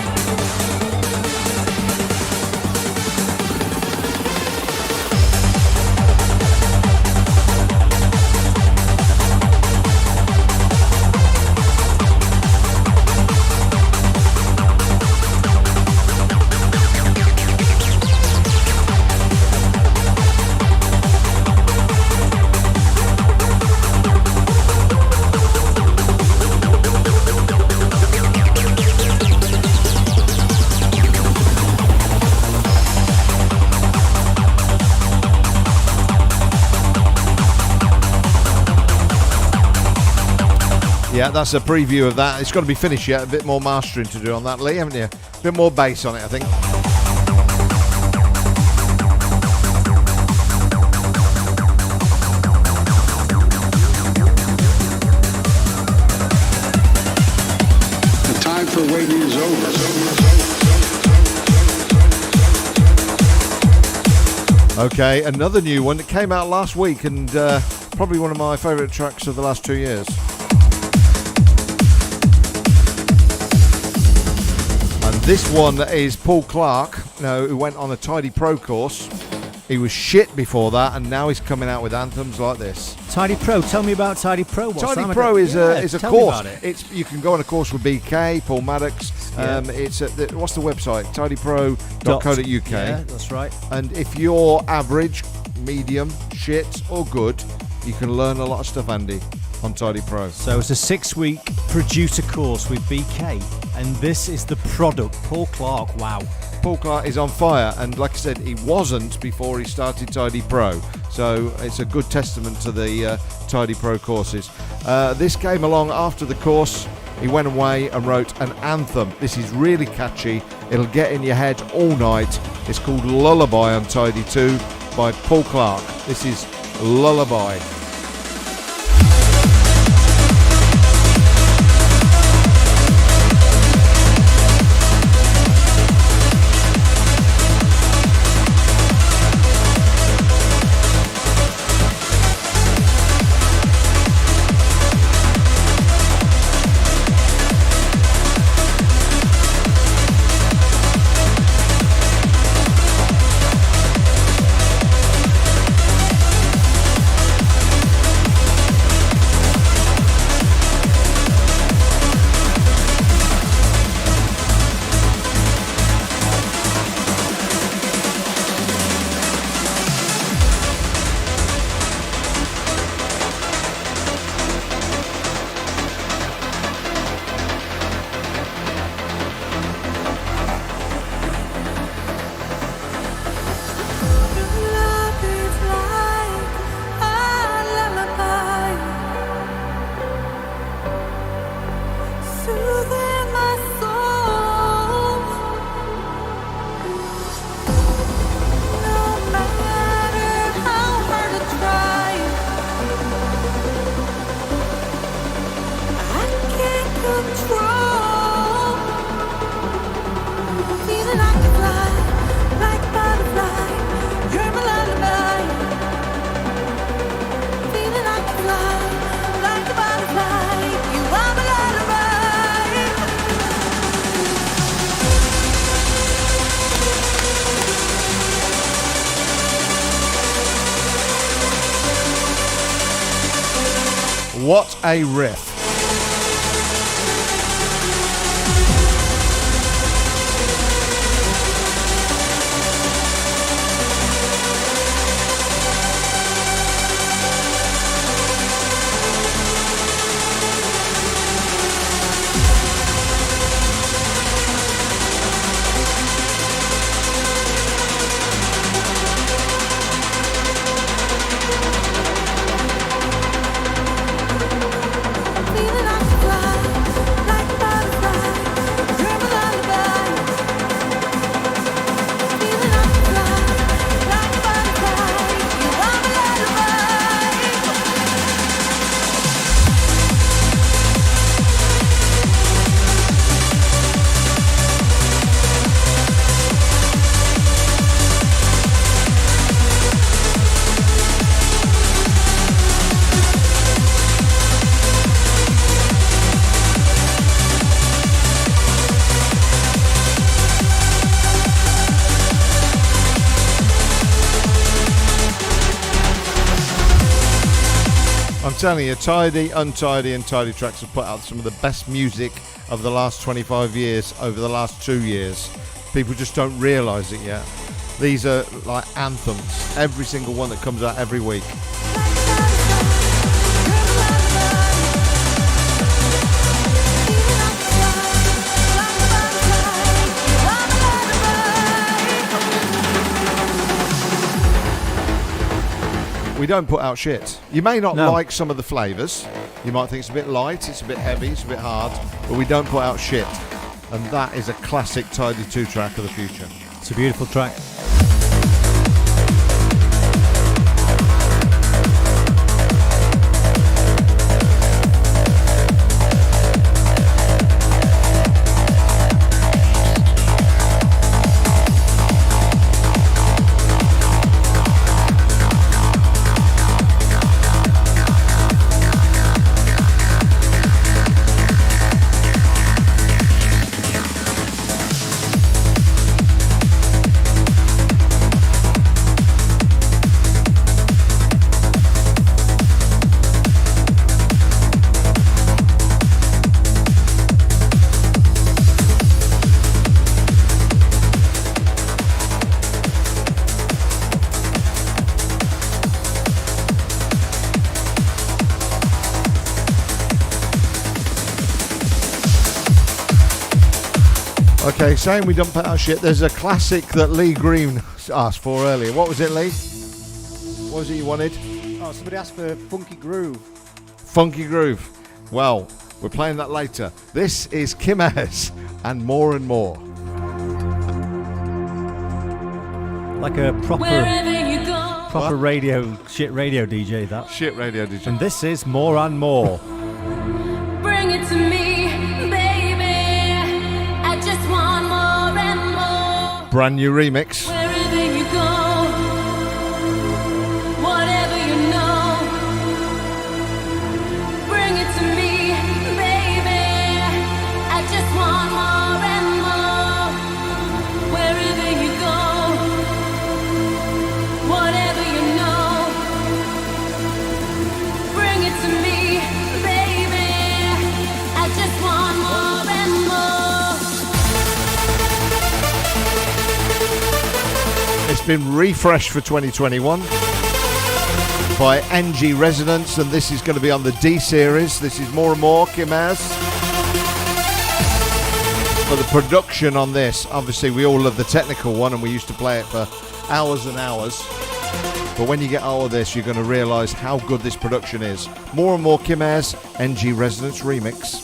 Yeah, that's a preview of that. It's got to be finished yet. A bit more mastering to do on that, Lee, haven't you? A bit more bass on it, I think. The time for waiting is over. Okay, another new one that came out last week and probably one of my favourite tracks of the last 2 years. And this one is Paul Clark, who went on a Tidy Pro course. He was shit before that, and now he's coming out with anthems like this. Tidy Pro, tell me about Tidy Pro. What's Tidy Pro is a tell course. Me about it. It's you can go on a course with BK, Paul Maddox. Yeah. It's at what's the website? tidypro.co.uk. Yeah, that's right. And if you're average, medium, shit, or good, you can learn a lot of stuff, Andy, on Tidy Pro. So it's a 6-week producer course with BK, and this is the product. Paul Clark, wow. Paul Clark is on fire, and like I said, he wasn't before he started Tidy Pro. So it's a good testament to the Tidy Pro courses. This came along after the course. He went away and wrote an anthem. This is really catchy. It'll get in your head all night. It's called Lullaby on Tidy 2 by Paul Clark. This is Lullaby. What a riff. I'm telling you, Tidy, Untidy and Tidy Trax have put out some of the best music of the last 25 years over the last 2 years. People just don't realise it yet. These are like anthems, every single one that comes out every week. we don't put out shit. You may not No. like some of the flavours. You might think it's a bit light, it's a bit heavy, it's a bit hard, but we don't put out shit. And that is a classic Tidy 2 track of the future. It's a beautiful track. Okay, saying we don't put out shit, there's a classic that Lee Green asked for earlier. What was it, Lee? What was it you wanted? Oh, somebody asked for Funky Groove. Funky Groove. Well, we're playing that later. This is Kim Ayers and More and More. Like a proper What? radio, shit radio DJ, that. Shit radio DJ. And this is More and More. Bring it to me, baby. I just want more and more. Brand new remix. Wherever you go, whatever you know, bring it to me, baby. I just want more and more. Wherever you go, whatever you know, bring it to me, baby. I just want more and more. It's been refreshed for 2021 by NG Resonance, and this is going to be on the D series. This is More and More, Kim Ayers. But the production on this, obviously we all love the technical one and we used to play it for hours and hours. But when you get all of this, you're going to realise how good this production is. More and More, Kim Ayers, NG Resonance remix.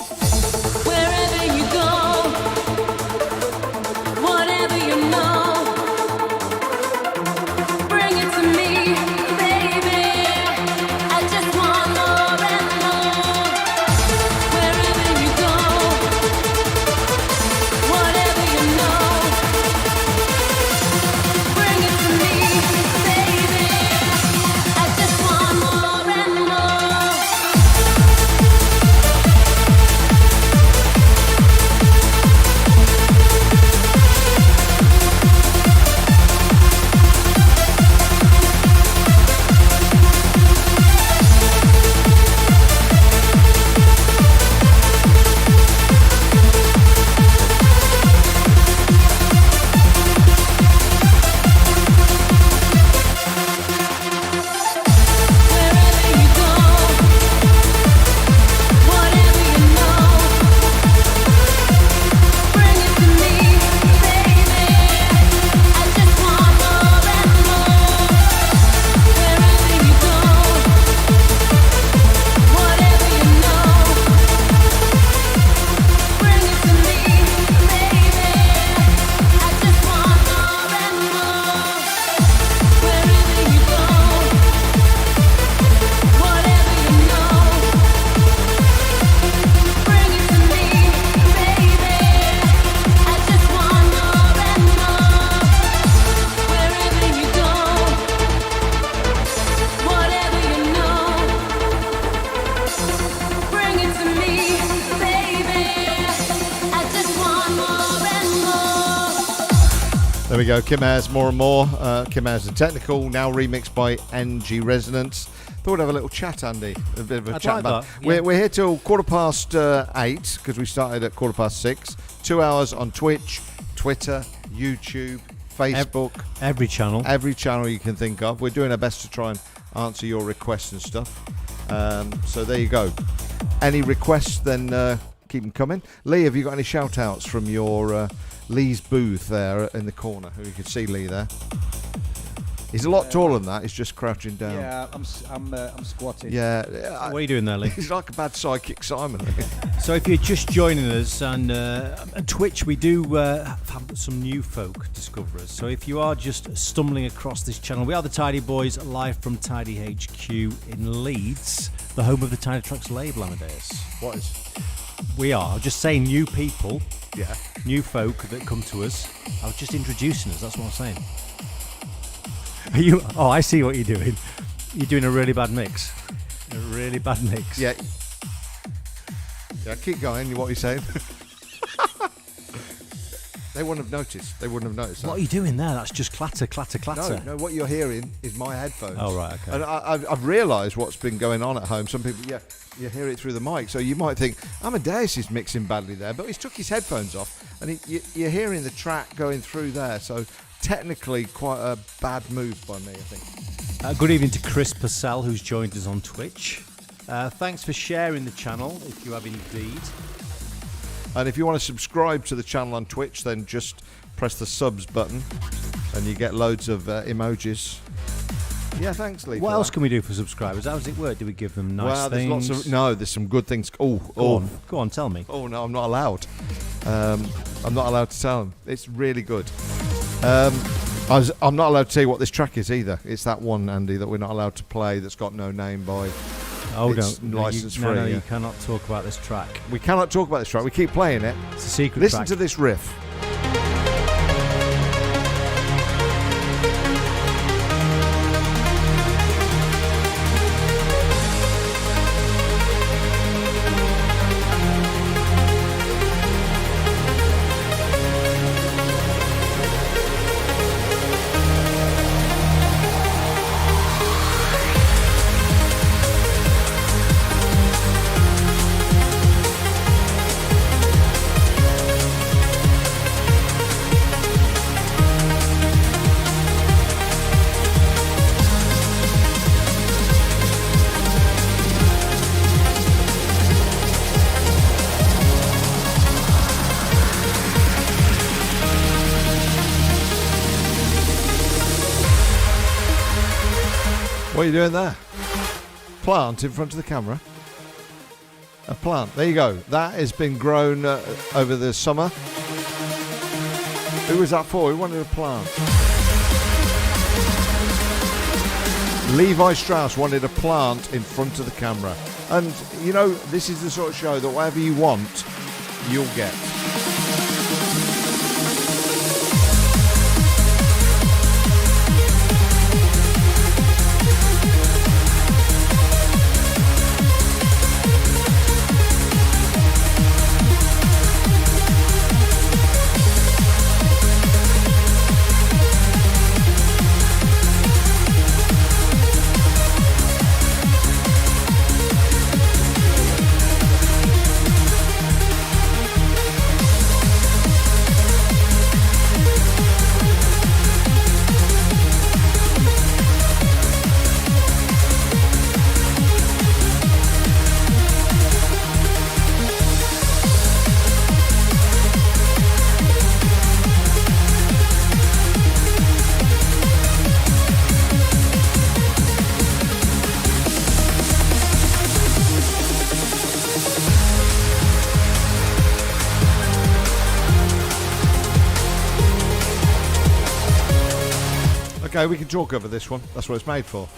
Wherever you go, whatever you know, bring it to me, baby. I just want more and more. Wherever you go, whatever you know, bring it to me, baby. I just want more and more. Wherever you go, whatever you know, bring it to me, baby. I just want more and more. Wherever you go, whatever you know, bring it to me, baby. I just want more and more. Wherever you go, whatever you know, bring it to me, baby. I just want more and more. Wherever you go, whatever you know, bring it to me, baby. I just want more and more. There we go, Kim Ayers, More and More. Kim Ayers, the technical, now remixed by NG Resonance. Thought we'd have a little chat, Andy. A bit of a I'd chat like about. that, yeah. We're here till 8:15 because we started at 6:15. 2 hours on Twitch, Twitter, YouTube, Facebook, Every channel. every channel you can think of. We're doing our best to try and answer your requests and stuff. So there you go. Any requests, then keep them coming. Lee, have you got any shout outs from your Lee's booth there in the corner? You can see Lee there. He's a lot taller than that. He's just crouching down. Yeah, I'm squatting. Yeah. What are you doing there, Lee? He's like a bad psychic Simon. So if you're just joining us on Twitch, we do have some new folk discoverers. So if you are just stumbling across this channel, we are the Tidy Boys, live from Tidy HQ in Leeds, the home of the Tidy Trax label, Amadeus. What is? We are just saying new people, Yeah. new folk that come to us. I was just introducing us, that's what I'm saying. Are you? Oh, I see what you're doing. You're doing a really bad mix. A really bad mix. Yeah. Yeah, keep going. What are you saying? They wouldn't have noticed. They wouldn't have noticed. What are you doing there? That's just clatter, clatter, clatter. No, what you're hearing is my headphones. Oh, right, okay. And I've realised what's been going on at home. Some people, you hear it through the mic. So you might think, Amadeus is mixing badly there, but he's took his headphones off, and you're hearing the track going through there. So technically quite a bad move by me, I think. Good evening to Chris Purcell, who's joined us on Twitch. Thanks for sharing the channel, if you have indeed. And if you want to subscribe to the channel on Twitch, then just press the subs button and you get loads of emojis. Yeah, thanks, Lee. What else can we do for subscribers? How does it work? Do we give them nice there's things? there's some good things. Go on, tell me. Oh, no, I'm not allowed. I'm not allowed to tell them. It's really good. I'm not allowed to tell you what this track is either. It's that one, Andy, that we're not allowed to play that's got no name by. Oh, it's license free. No, you cannot talk about this track. We cannot talk about this track. We keep playing it. It's a secret Listen track. to this riff. What are you doing there? Plant in front of the camera. A plant. There you go. That has been grown over the summer. Who was that for? Who wanted a plant? Levi Strauss wanted a plant in front of the camera. And, you know, this is the sort of show that whatever you want, you'll get. Okay, we can talk over this one. That's what it's made for.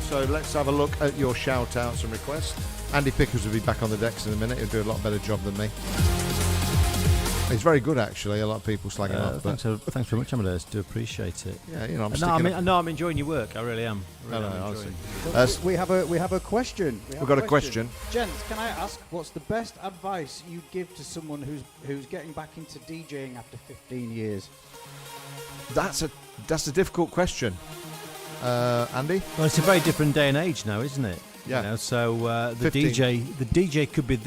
So let's have a look at your shout-outs and requests. Andy Pickles will be back on the decks in a minute. He'll do a lot better job than me. He's very good, actually. A lot of people slagging off. Thanks very much, Amadeus. Do appreciate it. Yeah, you know, I'm enjoying your work. I really am. Honestly. We have a question. We've got a question. Gents, can I ask what's the best advice you'd give to someone who's getting back into DJing after 15 years? That's a difficult question. Andy? Well, it's a very different day and age now, isn't it? Yeah. You know, so the 15. DJ could be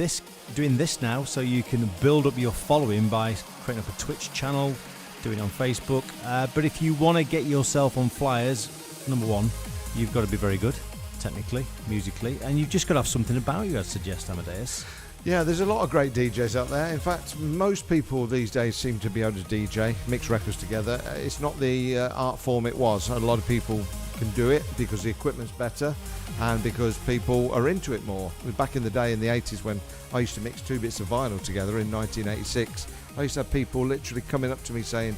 doing this now, so you can build up your following by creating up a Twitch channel, doing it on Facebook. But if you want to get yourself on flyers, number one, you've got to be very good, technically, musically, and you've just got to have something about you, I'd suggest, Amadeus. Yeah, there's a lot of great DJs out there. In fact, most people these days seem to be able to DJ, mix records together. It's not the art form it was. A lot of people can do it because the equipment's better and because people are into it more. Back in the day in the 80s when I used to mix 2 bits of vinyl together in 1986, I used to have people literally coming up to me saying,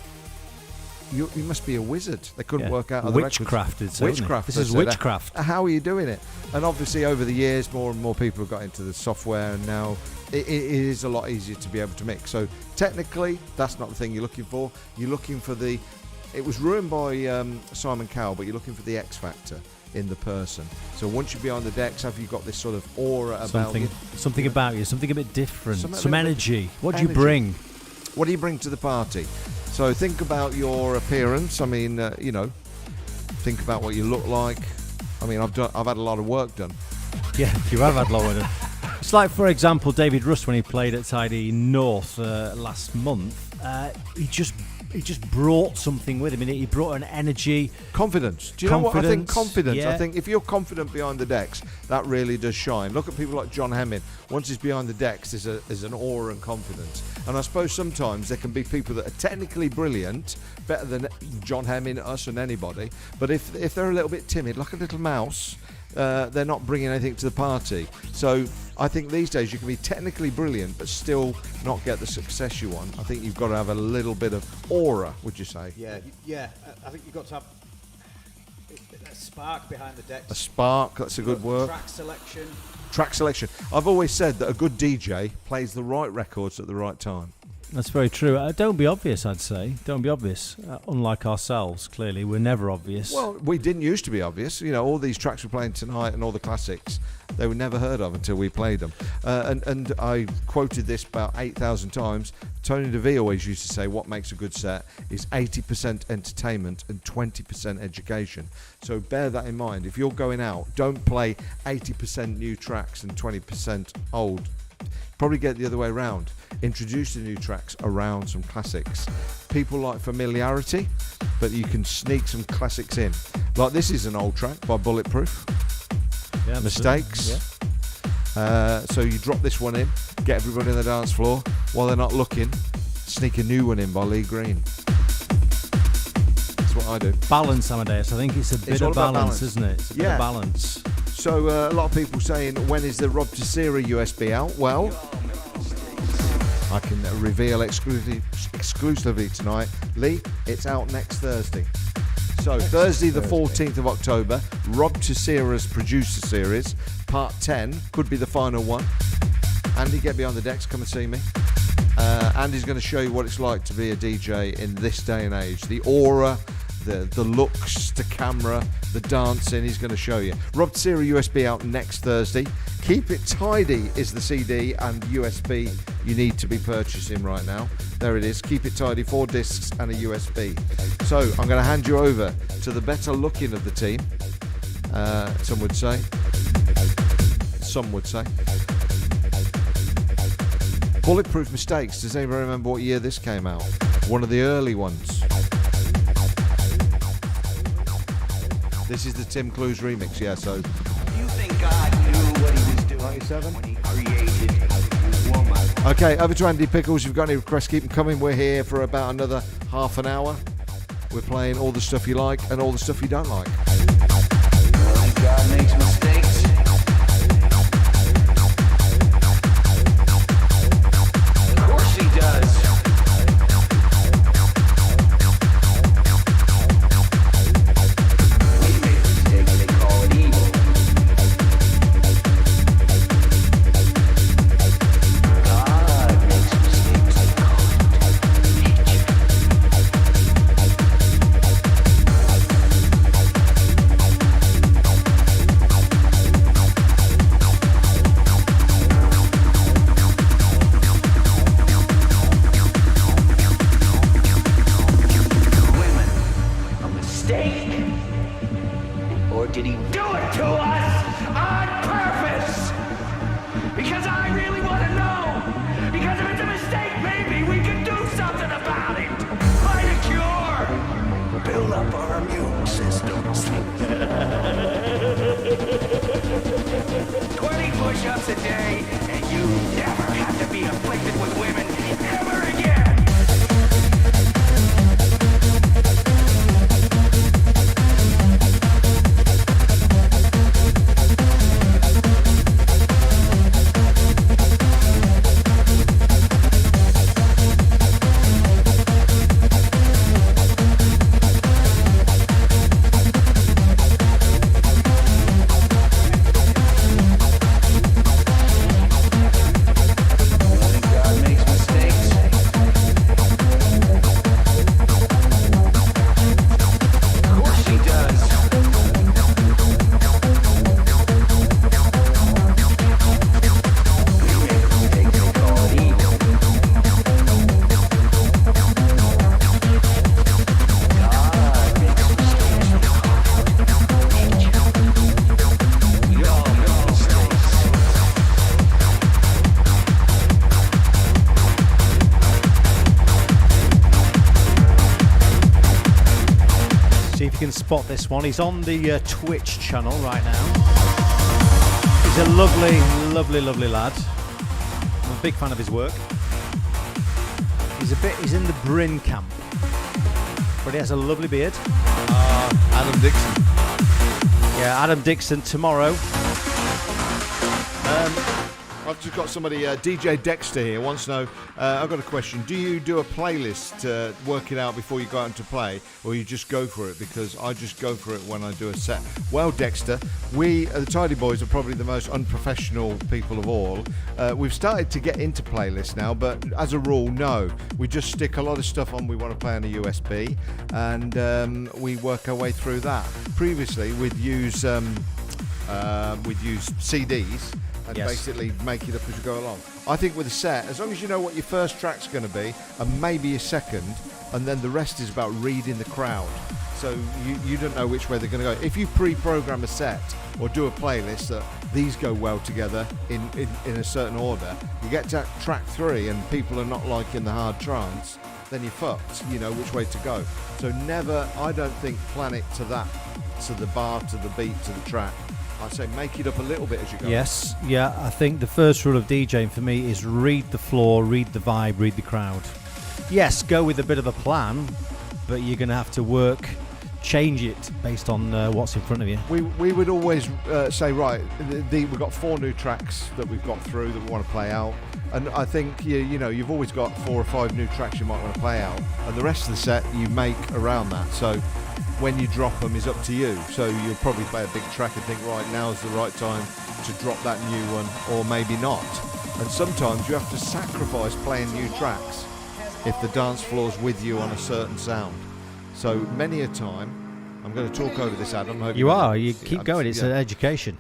you must be a wizard. They couldn't work out other witchcraft. records. Witchcraft. This is witchcraft. How are you doing it? And obviously over the years more and more people have got into the software, and now it is a lot easier to be able to mix. So technically that's not the thing you're looking for. You're looking for the... It was ruined by Simon Cowell, but you're looking for the X factor in the person. So once you're behind the decks, have you got this sort of aura about you? Something about you, something a bit different, Some some energy. What do you bring? What do you bring to the party? So think about your appearance. I mean, think about what you look like. I mean, I've had a lot of work done. Yeah, you have had a lot of work done. It's like, for example, David Rust when he played at Tidy North last month. He just brought something with him. He brought an energy, confidence. Do you know what I think? Confidence. Yeah. I think if you're confident behind the decks, that really does shine. Look at people like John Hemming. Once he's behind the decks, there's an aura and confidence. And I suppose sometimes there can be people that are technically brilliant, better than John Hemming, us, and anybody. But if they're a little bit timid, like a little mouse, they're not bringing anything to the party. So I think these days you can be technically brilliant but still not get the success you want. I think you've got to have a little bit of aura, would you say? Yeah. I think you've got to have a spark behind the decks. A spark, that's a good word. Track selection. I've always said that a good DJ plays the right records at the right time. That's very true. Don't be obvious, I'd say. Don't be obvious. Unlike ourselves, clearly, we're never obvious. Well, we didn't used to be obvious. You know, all these tracks we're playing tonight and all the classics, they were never heard of until we played them. And I quoted this about 8,000 times. Tony DeVee always used to say what makes a good set is 80% entertainment and 20% education. So bear that in mind. If you're going out, don't play 80% new tracks and 20% old. Probably get it the other way around. Introduce the new tracks around some classics. People like familiarity, but you can sneak some classics in. Like this is an old track by Bulletproof. Yeah, Mistakes. Yeah. So you drop this one in, get everybody on the dance floor. While they're not looking, sneak a new one in by Lee Green. That's what I do. Balance, Amadeus. I think it's a bit of balance, isn't it? It's a bit of balance. So a lot of people saying, when is the Rob Tessera USB out? Well, I can reveal exclusively tonight. Lee, it's out next Thursday. So Thursday the 14th of October, Rob Tessera's producer series, part 10, could be the final one. Andy, get behind the decks, come and see me. Andy's going to show you what it's like to be a DJ in this day and age. The aura, the looks, the camera, the dancing, he's going to show you. Rob Tessera USB out next Thursday. Keep It Tidy is the CD and USB you need to be purchasing right now. There it is. Keep It Tidy, 4 discs and a USB. So I'm going to hand you over to the better looking of the team. Some would say. Bulletproof Mistakes. Does anybody remember what year this came out? One of the early ones. This is the Tim Clues remix, yeah, so... You think God knew what he was doing 97? when he created woman? Okay, over to Andy Pickles. If you've got any requests, keep them coming. We're here for about another half an hour. We're playing all the stuff you like and all the stuff you don't like. God makes mistakes. Of course he does. Push-ups a day, and you never connected with women ever again. God makes mistakes. Of course he does. You make mistakes and call it evil. God makes mistakes and call it nature. We all make mistakes. See if you can spot this one. He's on the Twitch channel right now. He's a lovely, lovely, lovely lad. I'm a big fan of his work. He's in the Bryn camp, but he has a lovely beard. Adam Dixon. Yeah, Adam Dixon tomorrow. I've just got somebody, DJ Dexter here, wants to know, I've got a question. Do you do a playlist to work it out before you go out into play, or you just go for it? Because I just go for it when I do a set. Well, Dexter, we, the Tidy Boys, are probably the most unprofessional people of all. We've started to get into playlists now, but as a rule, no. We just stick a lot of stuff on we want to play on a USB, and we work our way through that. Previously, we'd use CDs, and Yes. basically make it up as you go along. I think with a set, as long as you know what your first track's going to be, and maybe your second, and then the rest is about reading the crowd. So you don't know which way they're going to go. If you pre-program a set or do a playlist that these go well together in a certain order, you get to track 3 and people are not liking the hard trance, then you're fucked. You know which way to go. So never, I don't think, plan it to that, to the bar, to the beat, to the track. I'd say make it up a little bit as you go. Yes, yeah, I think the first rule of DJing for me is read the floor, read the vibe, read the crowd. Yes, go with a bit of a plan, but you're going to have to change it based on what's in front of you. We would always say, right, we've got 4 new tracks that we've got through that we want to play out. And I think, you know, you've always got 4 or 5 new tracks you might want to play out. And the rest of the set you make around that. So when you drop them is up to you. So you'll probably play a big track and think, right, now's the right time to drop that new one, or maybe not. And sometimes you have to sacrifice playing new tracks if the dance floor's with you on a certain sound. So many a time, I'm going to talk over this, Adam. You keep going, it's an education.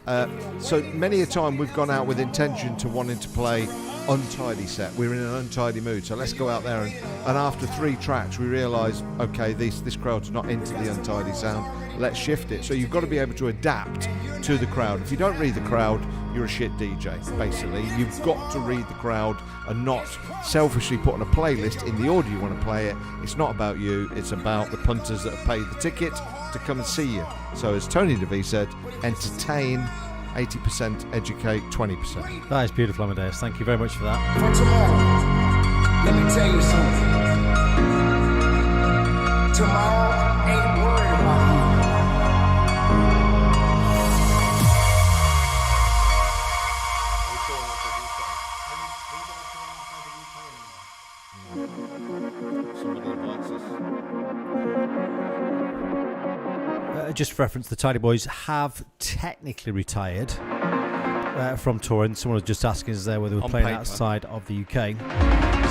So many a time we've gone out with intention to wanting to play untidy set. We're in an untidy mood, so let's go out there and after 3 tracks we realise, okay, this crowd's not into the untidy sound, let's shift it. So you've got to be able to adapt to the crowd. If you don't read the crowd, you're a shit DJ, basically. You've got to read the crowd and not selfishly put on a playlist in the order you want to play it. It's not about you, it's about the punters that have paid the ticket to come and see you. So as Tony DeVee said, entertain 80%, educate 20%. That is beautiful, Amadeus. Thank you very much for that. For tomorrow, let me tell you something. Tomorrow ain't worried about you. Just for reference, the Tidy Boys have technically retired from touring. Someone was just asking us there whether we were playing outside of the UK.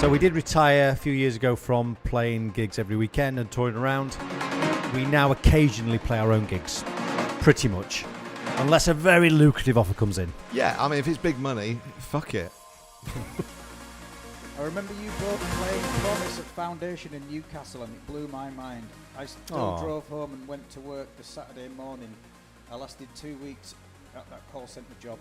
So we did retire a few years ago from playing gigs every weekend and touring around. We now occasionally play our own gigs, pretty much, unless a very lucrative offer comes in. Yeah, I mean, if it's big money, fuck it. I remember you both playing Promise at Foundation in Newcastle, and it blew my mind. I still drove home and went to work the Saturday morning. I lasted 2 weeks at that call centre job.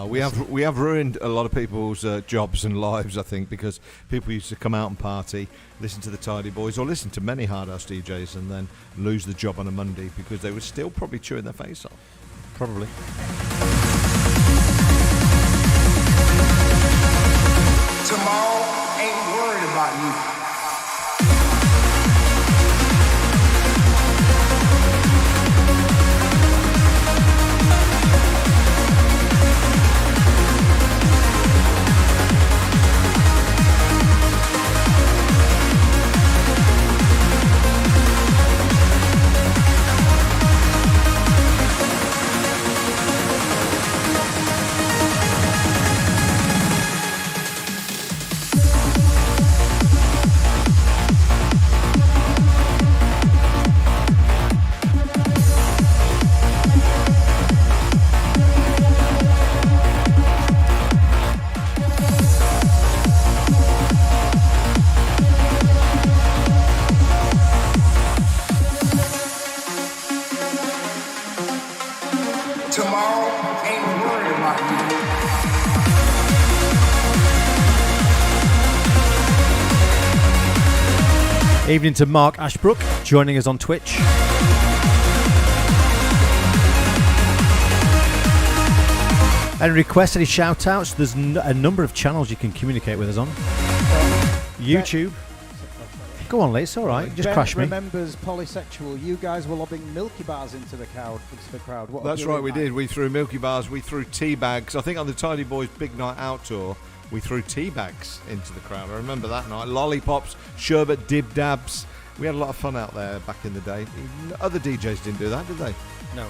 We have ruined a lot of people's jobs and lives, I think, because people used to come out and party, listen to the Tidy Boys, or listen to many hard house DJs, and then lose the job on a Monday because they were still probably chewing their face off. Probably. Tomorrow ain't worried about you. Tomorrow ain't worried about you. Evening to Mark Ashbrook joining us on Twitch. Any requests, any shout outs? There's a number of channels you can communicate with us on. YouTube. Go on, Lee, it's alright. Just Ben crash me. remembers polysexual. You guys were lobbing Milky Bars into the crowd. What a That's right, we brilliant did. act. We threw Milky Bars, we threw tea bags. I think on the Tidy Boys Big Night Out tour, we threw tea bags into the crowd. I remember that night. Lollipops, sherbet, dib dabs. We had a lot of fun out there back in the day. Other DJs didn't do that, did they? No.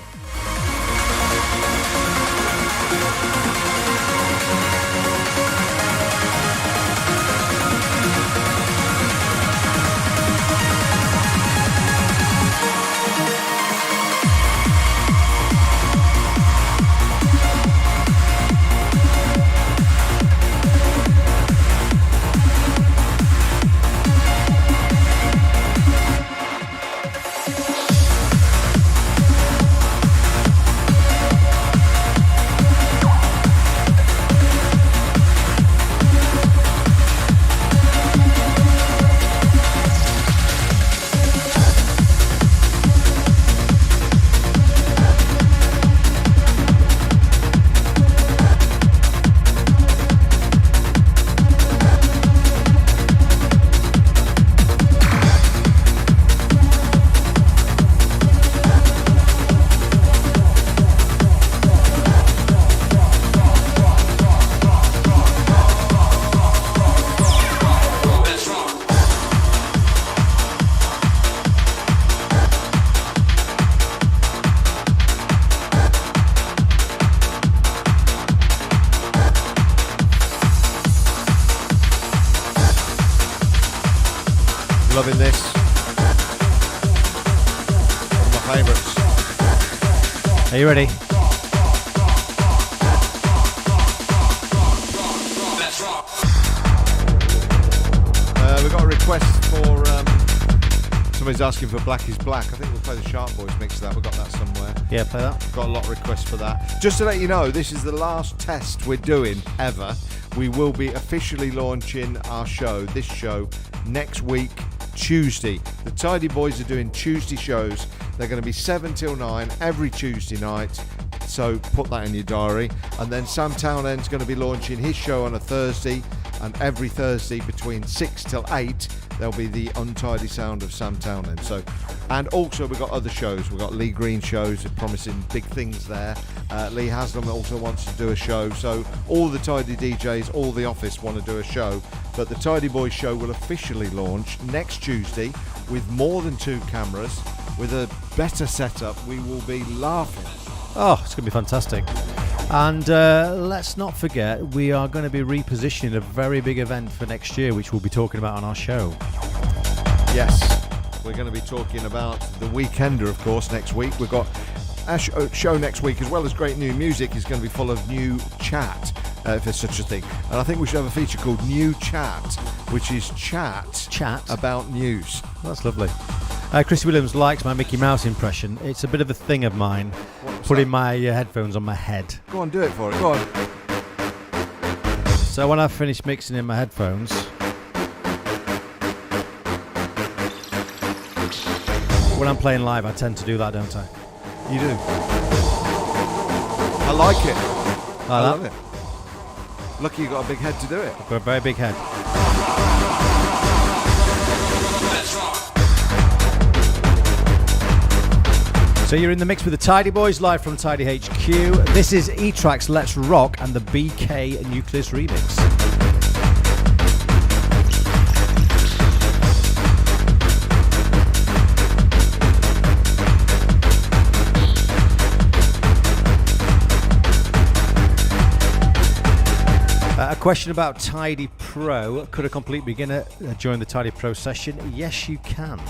Loving this. One of my favourites. Are you ready? We got a request for somebody's asking for Black is Black. I think we'll play the Sharp Boys mix of that. We've got that somewhere. Yeah, play that. Got a lot of requests for that. Just to let you know, this is the last test we're doing ever. We will be officially launching our show, this show, next week, Tuesday. The Tidy Boys are doing Tuesday shows. They're going to be 7 till 9 every Tuesday night. So put that in your diary. And then Sam Townend's going to be launching his show on a Thursday. And every Thursday between 6 till 8, there'll be the Untidy Sound of Sam Townend. So, and also we've got other shows. We've got Lee Green shows promising big things there. Lee Haslam also wants to do a show. So all the Tidy DJs, all the office want to do a show. But the Tidy Boys show will officially launch next Tuesday with more than 2 cameras, with a better setup. We will be laughing. Oh, it's going to be fantastic. And let's not forget, we are going to be repositioning a very big event for next year, which we'll be talking about on our show. Yes, we're going to be talking about the Weekender, of course, next week. We've got our show next week, as well as great new music, is going to be full of new chat, if there's such a thing. And I think we should have a feature called New Chat, which is chat about news. That's lovely. Chris Williams likes my Mickey Mouse impression. It's a bit of a thing of mine, putting my headphones on my head. Go on, do it for it. Go on. So when I finish mixing in my headphones, when I'm playing live, I tend to do that, don't I? You do. I like it. I love it. Lucky you got a big head to do it. I've got a very big head. So you're in the mix with the Tidy Boys live from Tidy HQ. This is E-Trax Let's Rock and the BK Nucleus remix. A question about Tidy Pro. Could a complete beginner join the Tidy Pro session? Yes, you can.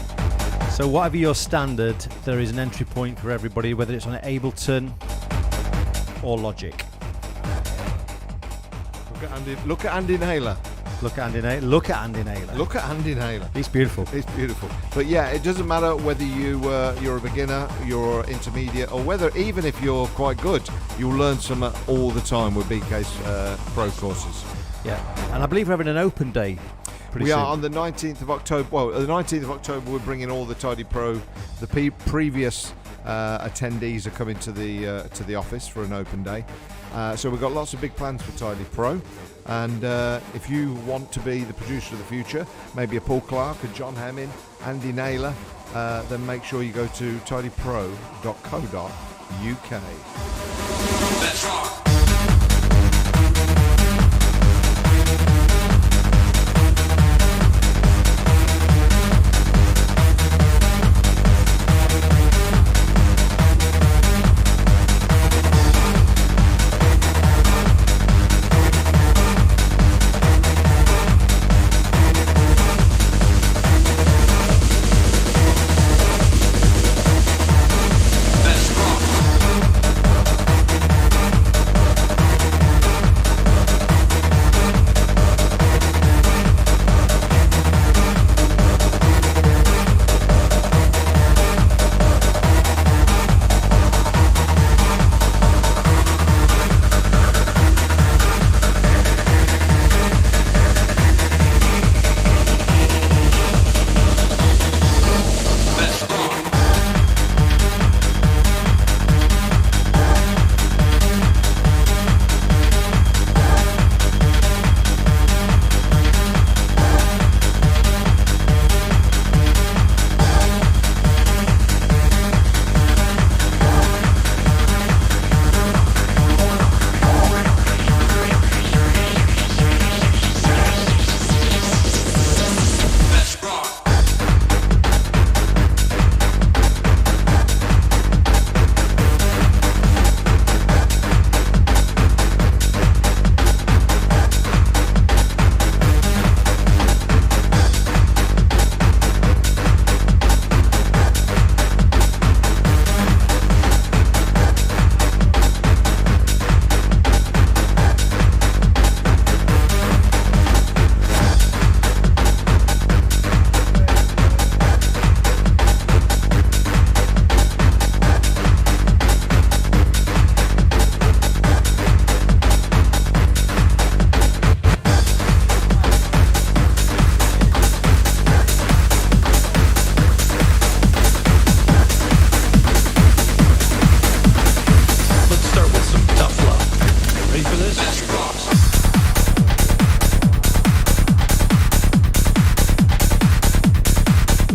So whatever your standard, there is an entry point for everybody, whether it's on Ableton or Logic. Look at Andy Naylor. Look at Andy Naylor. Look at Andy Naylor. Look at Andy Naylor. He's beautiful. It's beautiful. But yeah, it doesn't matter whether you're a beginner, you're intermediate, or whether even if you're quite good, you'll learn some all the time with BK's Pro courses. Yeah, and I believe we're having an open day. We are on the 19th of October. Well, the 19th of October, we're bringing all the Tidy Pro. The previous attendees are coming to the office for an open day. So we've got lots of big plans for Tidy Pro. And if you want to be the producer of the future, maybe a Paul Clark, a John Hemming, Andy Naylor, then make sure you go to tidypro.co.uk. Let's rock.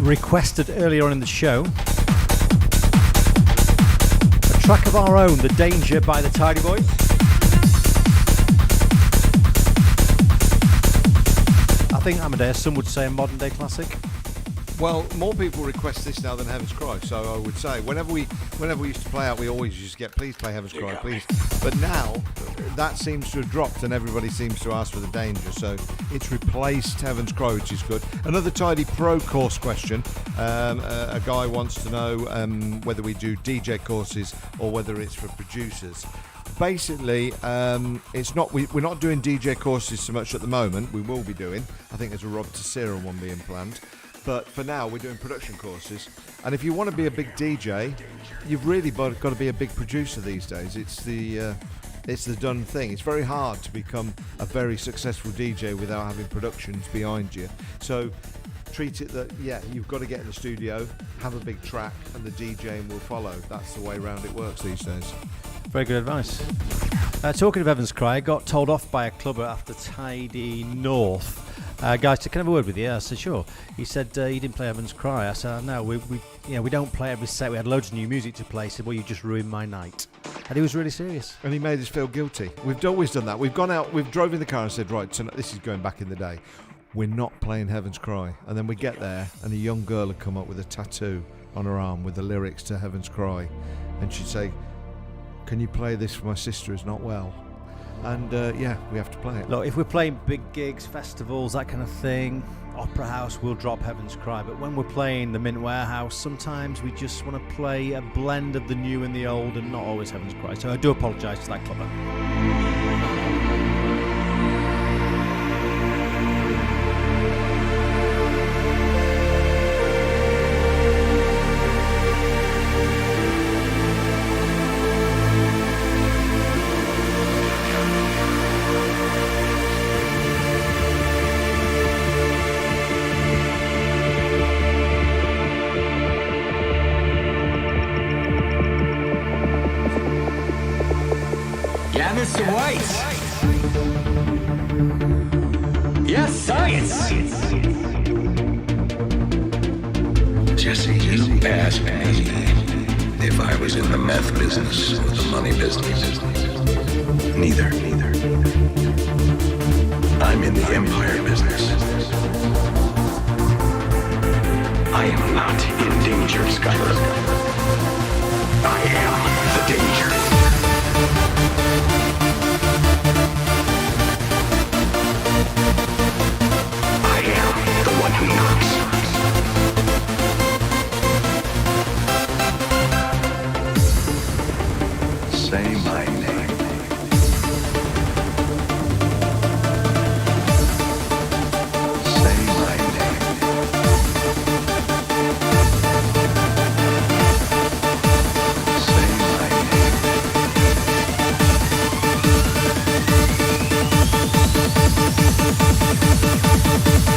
Requested earlier on in the show, a track of our own, The Danger by the Tidy Boys. I think Amadeus, some would say a modern day classic. Well, more people request this now than Heaven's Cry, so I would say whenever we used to play out, we always used to get, please play Heaven's Cry, please. But now that seems to have dropped and everybody seems to ask for The Danger, so it's replaced Heaven's Cry, which is good. Another Tidy Pro course question. A guy wants to know whether we do DJ courses or whether it's for producers. Basically, it's not. We're not doing DJ courses so much at the moment. We will be doing. I think there's a Rob Tessera one being planned. But for now, we're doing production courses. And if you want to be a big DJ, you've really got to be a big producer these days. It's the done thing. It's very hard to become a very successful DJ without having productions behind you. So treat it that, yeah, you've got to get in the studio, have a big track, and the DJing will follow. That's the way around it works these days. Very good advice. Talking of Heaven's Cry, I got told off by a clubber after Tidy North. Guys, can I have a word with you? I said, sure. He said, you didn't play Heaven's Cry. I said, no, we don't play every set. We had loads of new music to play. He said, well, you just ruined my night. And he was really serious. And he made us feel guilty. We've always done that. We've gone out, we've drove in the car and said, right, tonight, this is going back in the day. We're not playing Heaven's Cry. And then we get there and a young girl had come up with a tattoo on her arm with the lyrics to Heaven's Cry. And she'd say, can you play this for my sister who's not well? And we have to play it. Look, if we're playing big gigs, festivals, that kind of thing, Opera House, we'll drop Heaven's Cry. But when we're playing the Mint Warehouse, sometimes we just want to play a blend of the new and the old and not always Heaven's Cry. So I do apologise to that clubber. Yeah, Mr. White. Yes, science. Jesse, you asked me if I was in the meth business or the money business. Neither. I'm in the empire business. I am not in danger, Skyler. I am the danger. I am the one who knocks. Say my name. Say my name. Say my name.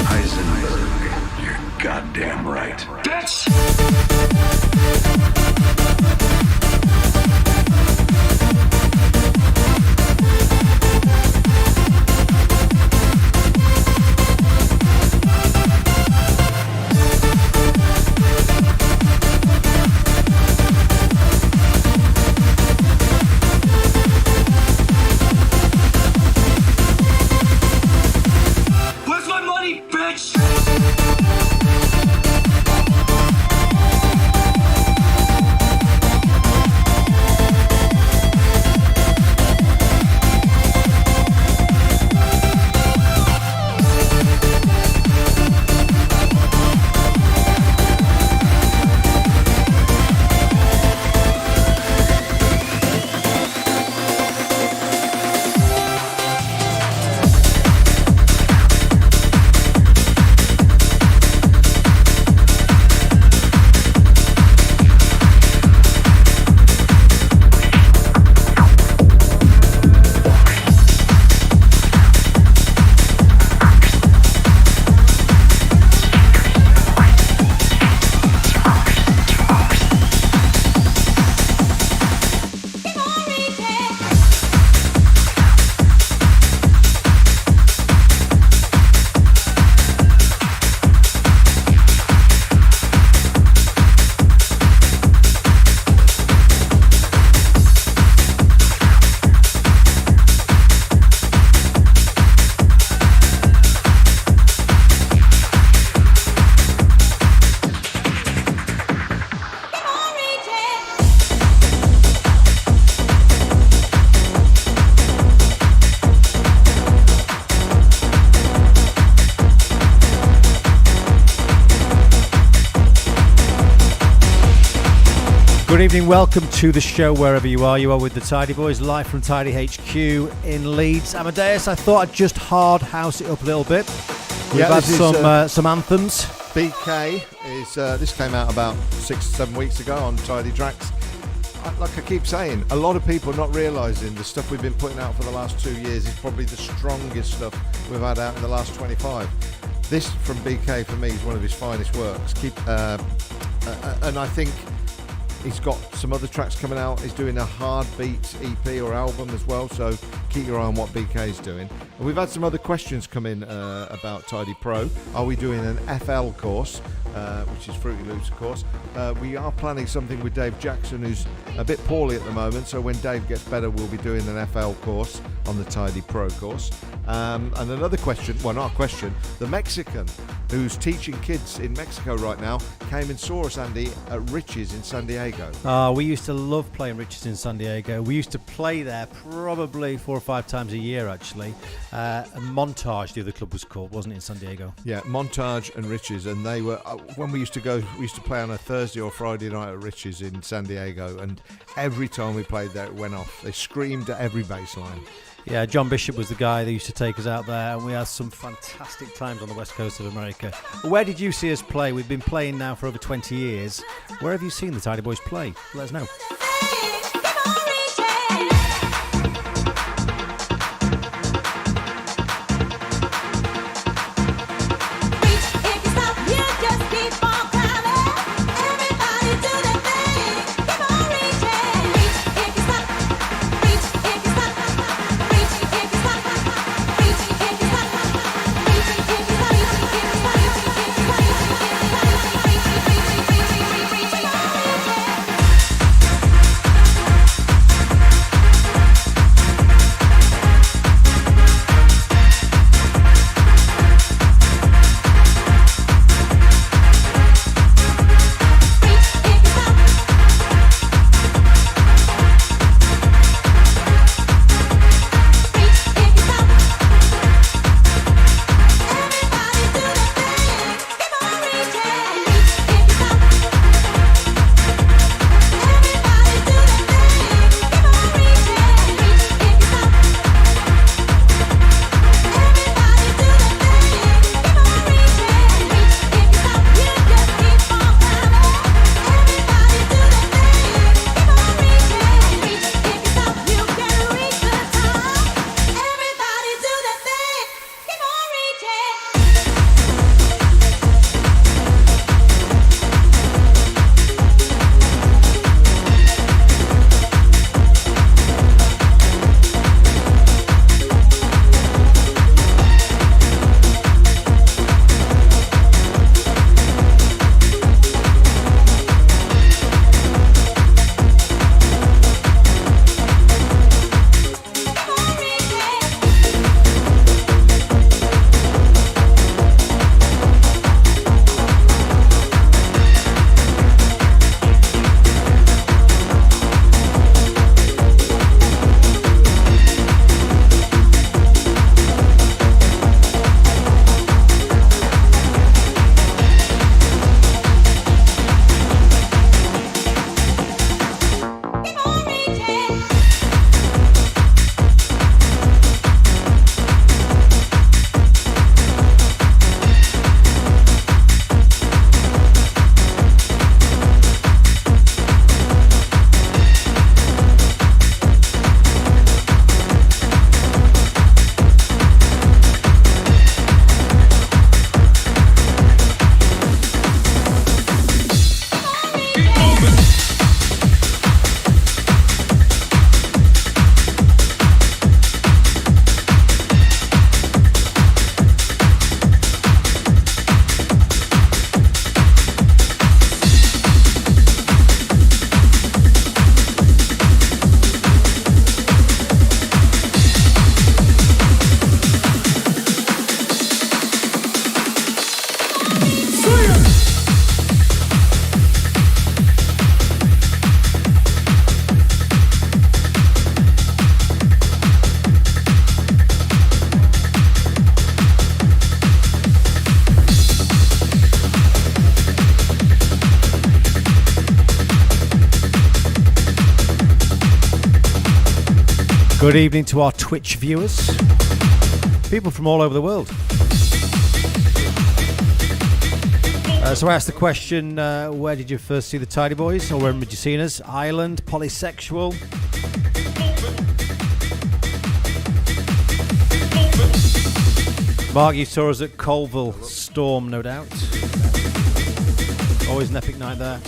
Heisenberg, you're goddamn right. Bitch! Where's my money, bitch? Good evening, welcome to the show wherever you are. You are with the Tidy Boys, live from Tidy HQ in Leeds. Amadeus, I thought I'd just hard house it up a little bit. We've had some anthems. BK is this came out about 6 or 7 weeks ago on Tidy Trax. Like I keep saying, a lot of people not realising the stuff we've been putting out for the last 2 years is probably the strongest stuff we've had out in the last 25. This from BK for me is one of his finest works. And I think He's got some other tracks coming out. He's doing a hard beats EP or album as well, so keep your eye on what BK's doing. And we've had some other questions come in about Tidy Pro. Are we doing an FL course, which is Fruity Loops, of course? We are planning something with Dave Jackson, who's a bit poorly at the moment, so when Dave gets better, we'll be doing an FL course on the Tidy Pro course. And another question, well, not a question, the Mexican who's teaching kids in Mexico right now came and saw us, Andy, at Rich's in San Diego. We used to love playing Rich's in San Diego. We used to play there probably 4 or 5 times a year, actually. Montage, the other club was called, wasn't it, in San Diego? Yeah, Montage and Rich's, and they were, when we used to go, we used to play on a Thursday or Friday night at Rich's in San Diego, and every time we played there, it went off. They screamed at every bass line. Yeah, John Bishop was the guy that used to take us out there, and we had some fantastic times on the west coast of America. Where did you see us play? We've been playing now for over 20 years. Where have you seen the Tidy Boys play? Let us know. Good evening to our Twitch viewers, people from all over the world. So I asked the question, where did you first see the Tidy Boys, or where had you seen us? Ireland, polysexual. Mark, you saw us at Colville Storm, no doubt. Always an epic night there.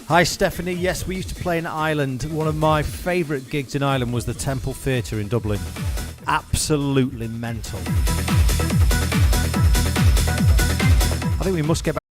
Hi Stephanie, yes, we used to play in Ireland. One of my favourite gigs in Ireland was the Temple Theatre in Dublin. Absolutely mental. I think we must get back